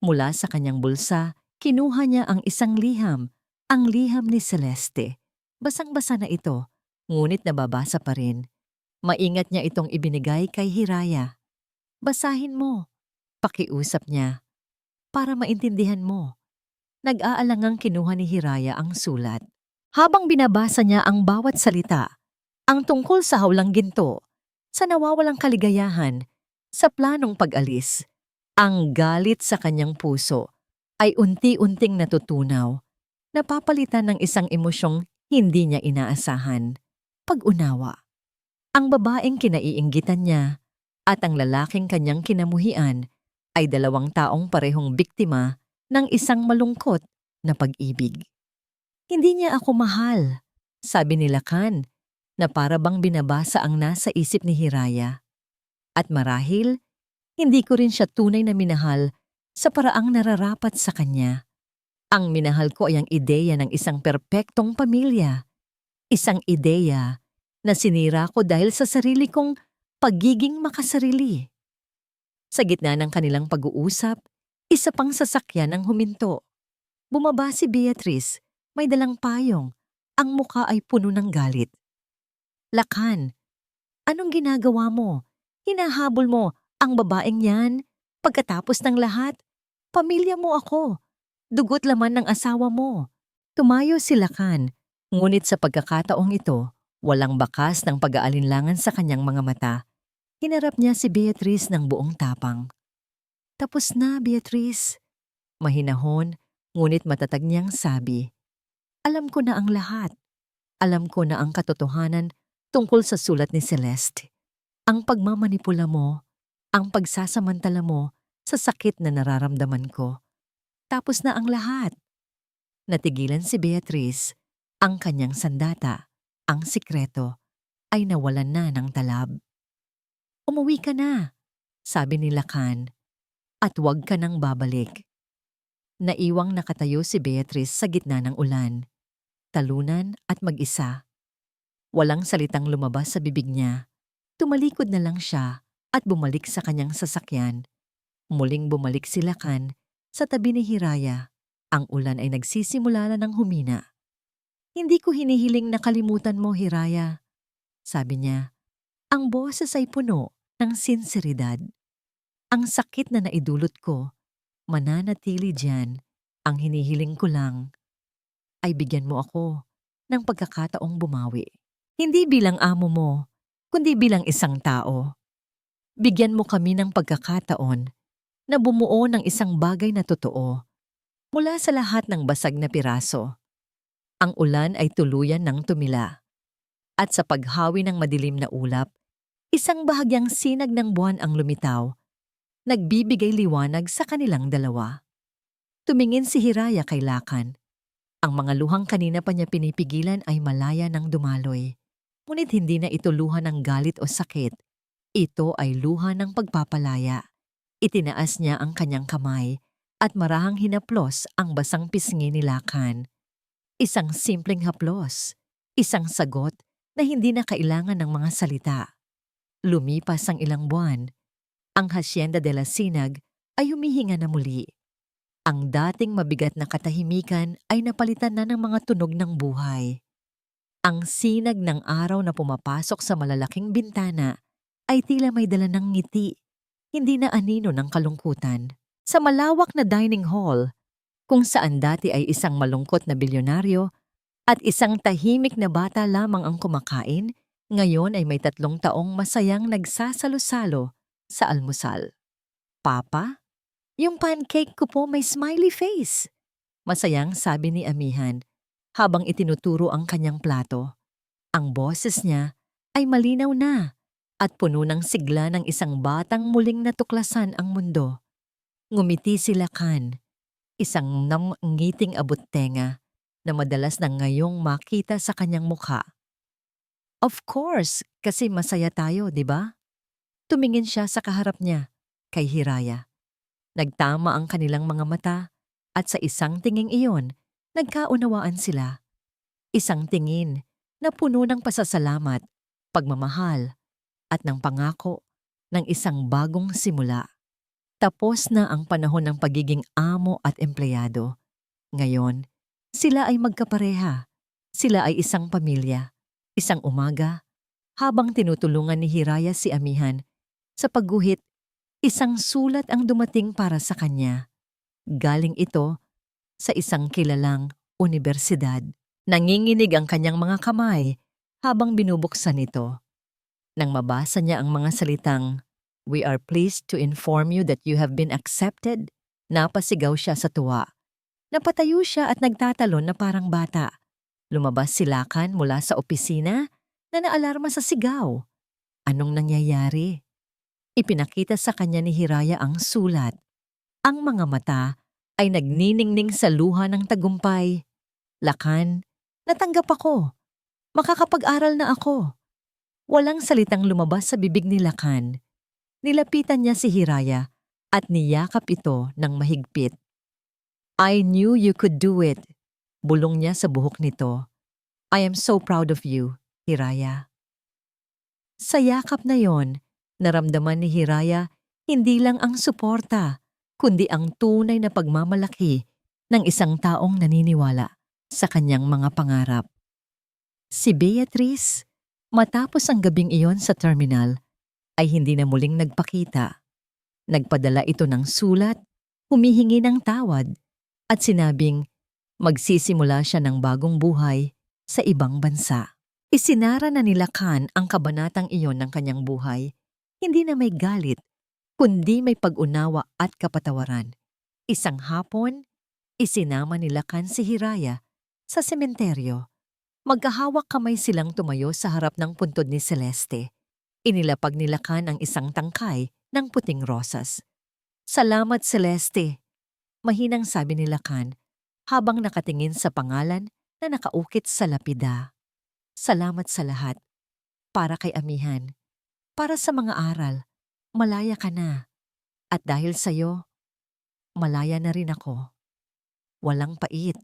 Mula sa kanyang bulsa, kinuha niya ang isang liham, ang liham ni Celeste. Basang-basa na ito, ngunit nababasa pa rin. Maingat niya itong ibinigay kay Hiraya. Basahin mo, pakiusap niya, para maintindihan mo. Nag-aalangang kinuha ni Hiraya ang sulat. Habang binabasa niya ang bawat salita, ang tungkol sa hawlang ginto, sa nawawalang kaligayahan, sa planong pag-alis, ang galit sa kanyang puso ay unti-unting natutunaw, napapalitan ng isang emosyong hindi niya inaasahan, pag-unawa. Ang babaeng kinaiinggitan niya at ang lalaking kanyang kinamuhian ay 2 taong parehong biktima ng isang malungkot na pag-ibig. Hindi niya ako mahal, sabi ni Lakan, na para bang binabasa ang nasa isip ni Hiraya. At marahil, hindi ko rin siya tunay na minahal sa paraang nararapat sa kanya. Ang minahal ko ay ang ideya ng isang perpektong pamilya. Isang ideya na sinira ko dahil sa sarili kong pagiging makasarili. Sa gitna ng kanilang pag-uusap, isa pang sasakyan ang huminto. Bumaba si Beatrice, may dalang payong, ang muka ay puno ng galit. Lakan, anong ginagawa mo? Hinahabol mo ang babaeng yan? Pagkatapos ng lahat, pamilya mo ako. Dugo't laman ng asawa mo. Tumayo si Lakan, ngunit sa pagkakataong ito, walang bakas ng pag-aalinlangan sa kanyang mga mata. Hinarap niya si Beatrice ng buong tapang. Tapos na, Beatrice. Mahinahon, ngunit matatag niyang sabi. Alam ko na ang lahat. Alam ko na ang katotohanan tungkol sa sulat ni Celeste. Ang pagmamanipula mo, ang pagsasamantala mo sa sakit na nararamdaman ko. Tapos na ang lahat. Natigilan si Beatrice, ang kanyang sandata, ang sikreto, ay nawalan na ng talab. Umuwi ka na, sabi ni Lakan, at huwag ka nang babalik. Naiwang nakatayo si Beatrice sa gitna ng ulan, talunan at mag-isa. Walang salitang lumabas sa bibig niya. Tumalikod na lang siya at bumalik sa kanyang sasakyan. Muling bumalik si Lakan sa tabi ni Hiraya. Ang ulan ay nagsisimula na ng humina. Hindi ko hinihiling nakalimutan mo, Hiraya, sabi niya. Ang boses ay puno ng sinseridad. Ang sakit na naidulot ko, mananatili diyan. Ang hinihiling ko lang ay bigyan mo ako ng pagkakataong bumawi. Hindi bilang amo mo, kundi bilang isang tao. Bigyan mo kami ng pagkakataon na bumuo ng isang bagay na totoo mula sa lahat ng basag na piraso. Ang ulan ay tuluyan ng tumila. At sa paghawi ng madilim na ulap, isang bahagyang sinag ng buwan ang lumitaw, nagbibigay liwanag sa kanilang dalawa. Tumingin si Hiraya kay Lakan. Ang mga luhang kanina pa niya pinipigilan ay malaya ng dumaloy. Ngunit hindi na ito luha ng galit o sakit. Ito ay luha ng pagpapalaya. Itinaas niya ang kanyang kamay at marahang hinaplos ang basang pisngi ni Lakan. Isang simpleng haplos. Isang sagot na hindi na kailangan ng mga salita. Lumipas ang ilang buwan. Ang Hacienda de la Sinag ay humihinga na muli. Ang dating mabigat na katahimikan ay napalitan na ng mga tunog ng buhay. Ang sinag ng araw na pumapasok sa malalaking bintana ay tila may dala ng ngiti, hindi na anino ng kalungkutan. Sa malawak na dining hall, kung saan dati ay isang malungkot na bilyonaryo at isang tahimik na bata lamang ang kumakain, ngayon ay may 3 taong masayang nagsasalo-salo sa almusal. Papa, yung pancake ko po may smiley face. Masayang sabi ni Amihan habang itinuturo ang kanyang plato. Ang boses niya ay malinaw na at puno ng sigla ng isang batang muling natuklasan ang mundo. Ngumiti si Lakan, isang nangiting abot-tenga na madalas na ngayong makita sa kanyang mukha. Of course, kasi masaya tayo, di ba? Tumingin siya sa kaharap niya, kay Hiraya. Nagtama ang kanilang mga mata at sa isang tinging iyon, nagkaunawaan sila. Isang tingin na puno ng pasasalamat, pagmamahal, at ng pangako ng isang bagong simula. Tapos na ang panahon ng pagiging amo at empleyado. Ngayon, sila ay magkapareha. Sila ay isang pamilya. Isang umaga, habang tinutulungan ni Hiraya si Amihan sa pagguhit, isang sulat ang dumating para sa kanya. Galing ito sa isang kilalang unibersidad. Nanginginig ang kanyang mga kamay habang binubuksan ito. Nang mabasa niya ang mga salitang, "We are pleased to inform you that you have been accepted," napasigaw siya sa tuwa. Napatayo siya at nagtatalon na parang bata. Lumabas si Lakan mula sa opisina na naalarma sa sigaw. Anong nangyayari? Ipinakita sa kanya ni Hiraya ang sulat. Ang mga mata ay nagniningning sa luha ng tagumpay. Lakan, natanggap ako. Makakapag-aral na ako. Walang salitang lumabas sa bibig ni Lakan. Nilapitan niya si Hiraya at niyakap ito ng mahigpit. I knew you could do it. Bulong niya sa buhok nito. I am so proud of you, Hiraya. Sa yakap na yon, naramdaman ni Hiraya hindi lang ang suporta, kundi ang tunay na pagmamalaki ng isang taong naniniwala sa kanyang mga pangarap. Si Beatrice, matapos ang gabing iyon sa terminal, ay hindi na muling nagpakita. Nagpadala ito ng sulat, humihingi ng tawad, at sinabing magsisimula siya ng bagong buhay sa ibang bansa. Isinara na ni Lakan ang kabanatang iyon ng kanyang buhay, hindi na may galit, kundi may pag-unawa at kapatawaran. Isang hapon, isinama ni Lakan si Hiraya sa sementeryo. Magkahawak kamay silang tumayo sa harap ng puntod ni Celeste. Inilapag ni Lakan ang isang tangkay ng puting rosas. Salamat, Celeste, mahinang sabi ni Lakan habang nakatingin sa pangalan na nakaukit sa lapida. Salamat sa lahat. Para kay Amihan. Para sa mga aral. Malaya ka na. At dahil sa'yo, malaya na rin ako. Walang pait.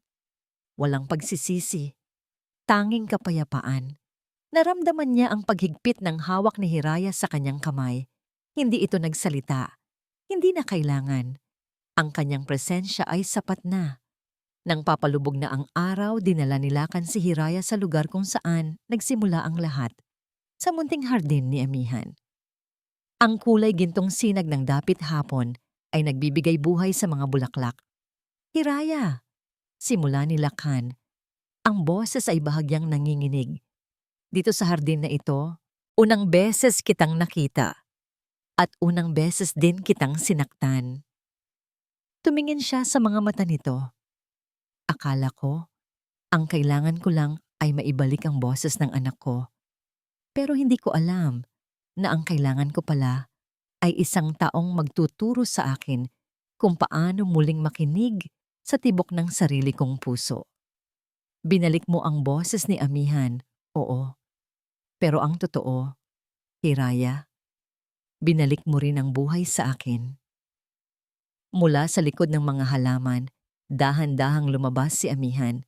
Walang pagsisisi. Tanging kapayapaan. Naramdaman niya ang paghigpit ng hawak ni Hiraya sa kanyang kamay. Hindi ito nagsalita. Hindi na kailangan. Ang kanyang presensya ay sapat na. Nang papalubog na ang araw, dinala ni Lakan si Hiraya sa lugar kung saan nagsimula ang lahat, sa munting hardin ni Amihan. Ang kulay gintong sinag ng dapit hapon ay nagbibigay buhay sa mga bulaklak. Hiraya, simula ni Lakan. Ang boses ay bahagyang nanginginig. Dito sa hardin na ito, unang beses kitang nakita at unang beses din kitang sinaktan. Tumingin siya sa mga mata nito. Akala ko, ang kailangan ko lang ay maibalik ang boses ng anak ko. Pero hindi ko alam na ang kailangan ko pala ay isang taong magtuturo sa akin kung paano muling makinig sa tibok ng sarili kong puso. Binalik mo ang boses ni Amihan, oo. Pero ang totoo, Hiraya, binalik mo rin ang buhay sa akin. Mula sa likod ng mga halaman, dahan-dahang lumabas si Amihan.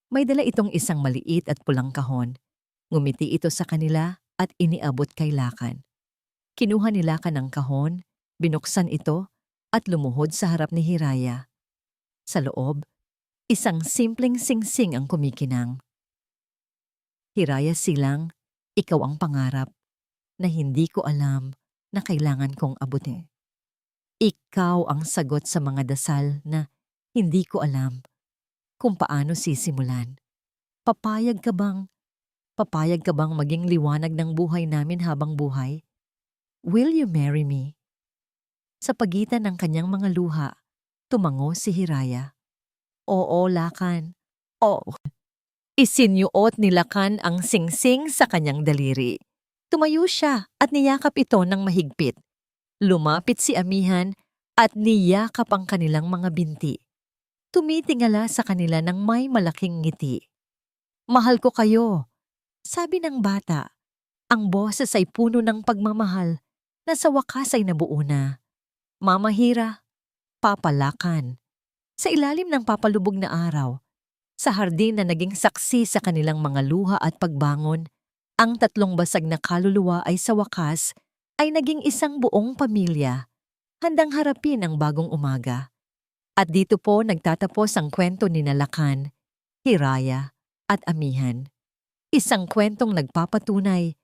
May dala itong isang maliit at pulang kahon. Ngumiti ito sa kanila at iniabot kay Lakan. Kinuha ni Lakan ng kahon, binuksan ito, at lumuhod sa harap ni Hiraya. Sa loob, isang simpleng singsing ang kumikinang. Hiraya silang, ikaw ang pangarap na hindi ko alam na kailangan kong abutin. Ikaw ang sagot sa mga dasal na hindi ko alam kung paano sisimulan. Papayag ka bang maging liwanag ng buhay namin habang buhay? Will you marry me? Sa pagitan ng kanyang mga luha, tumango si Hiraya. Oo, Lakan. Oo. Isinyuot ni Lakan ang singsing sa kanyang daliri. Tumayo siya at niyakap ito ng mahigpit. Lumapit si Amihan at niyakap ang kanilang mga binti. Tumitingala sa kanila ng may malaking ngiti. Mahal ko kayo, sabi ng bata. Ang boses ay puno ng pagmamahal na sa wakas ay nabuo na. Mama Hira, Papa Lakan. Sa ilalim ng papalubog na araw, sa hardin na naging saksi sa kanilang mga luha at pagbangon, ang tatlong basag na kaluluwa ay sa wakas ay naging isang buong pamilya, handang harapin ang bagong umaga. At dito po nagtatapos ang kwento ni Lakan, Hiraya at Amihan. Isang kwentong nagpapatunay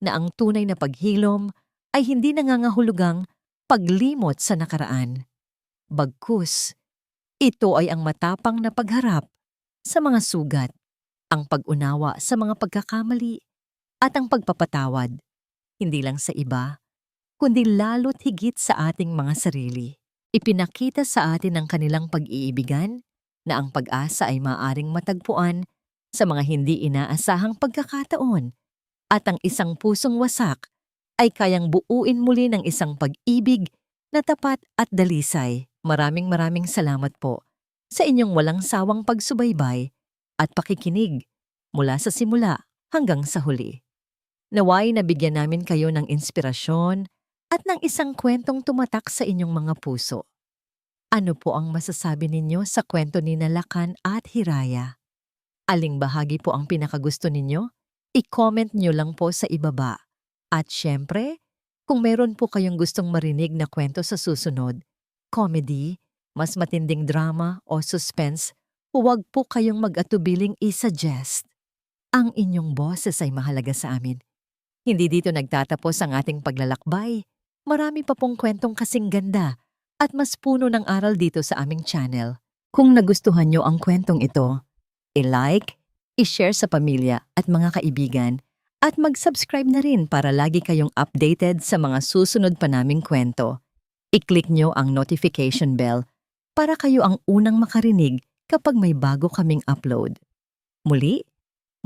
na ang tunay na paghilom ay hindi nangangahulugang paglimot sa nakaraan. Bagkus, ito ay ang matapang na pagharap sa mga sugat, ang pag-unawa sa mga pagkakamali, at ang pagpapatawad, hindi lang sa iba, kundi lalo't higit sa ating mga sarili. Ipinakita sa atin ng kanilang pag-iibigan na ang pag-asa ay maaaring matagpuan sa mga hindi inaasahang pagkakataon at ang isang pusong wasak ay kayang buuin muli ng isang pag-ibig na tapat at dalisay. Maraming salamat po sa inyong walang sawang pagsubaybay at pakikinig mula sa simula hanggang sa huli. Naway nabigyan namin kayo ng inspirasyon at ng isang kwentong tumatak sa inyong mga puso. Ano po ang masasabi ninyo sa kwento ni Lakan at Hiraya? Aling bahagi po ang pinakagusto ninyo? I-comment nyo lang po sa ibaba. At syempre, kung meron po kayong gustong marinig na kwento sa susunod, comedy, mas matinding drama o suspense, huwag po kayong mag-atubiling i-suggest. Ang inyong boses ay mahalaga sa amin. Hindi dito nagtatapos ang ating paglalakbay. Marami pa pong kwentong kasing ganda at mas puno ng aral dito sa aming channel. Kung nagustuhan nyo ang kwentong ito, i-like, i-share sa pamilya at mga kaibigan, at mag-subscribe na rin para lagi kayong updated sa mga susunod pa naming kwento. I-click nyo ang notification bell para kayo ang unang makarinig kapag may bago kaming upload. Muli,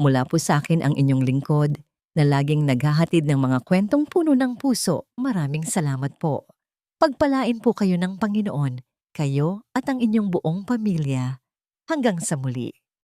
mula po sa akin ang inyong lingkod na laging naghahatid ng mga kwentong puno ng puso. Maraming salamat po. Pagpalain po kayo ng Panginoon, kayo at ang inyong buong pamilya. Hanggang sa muli.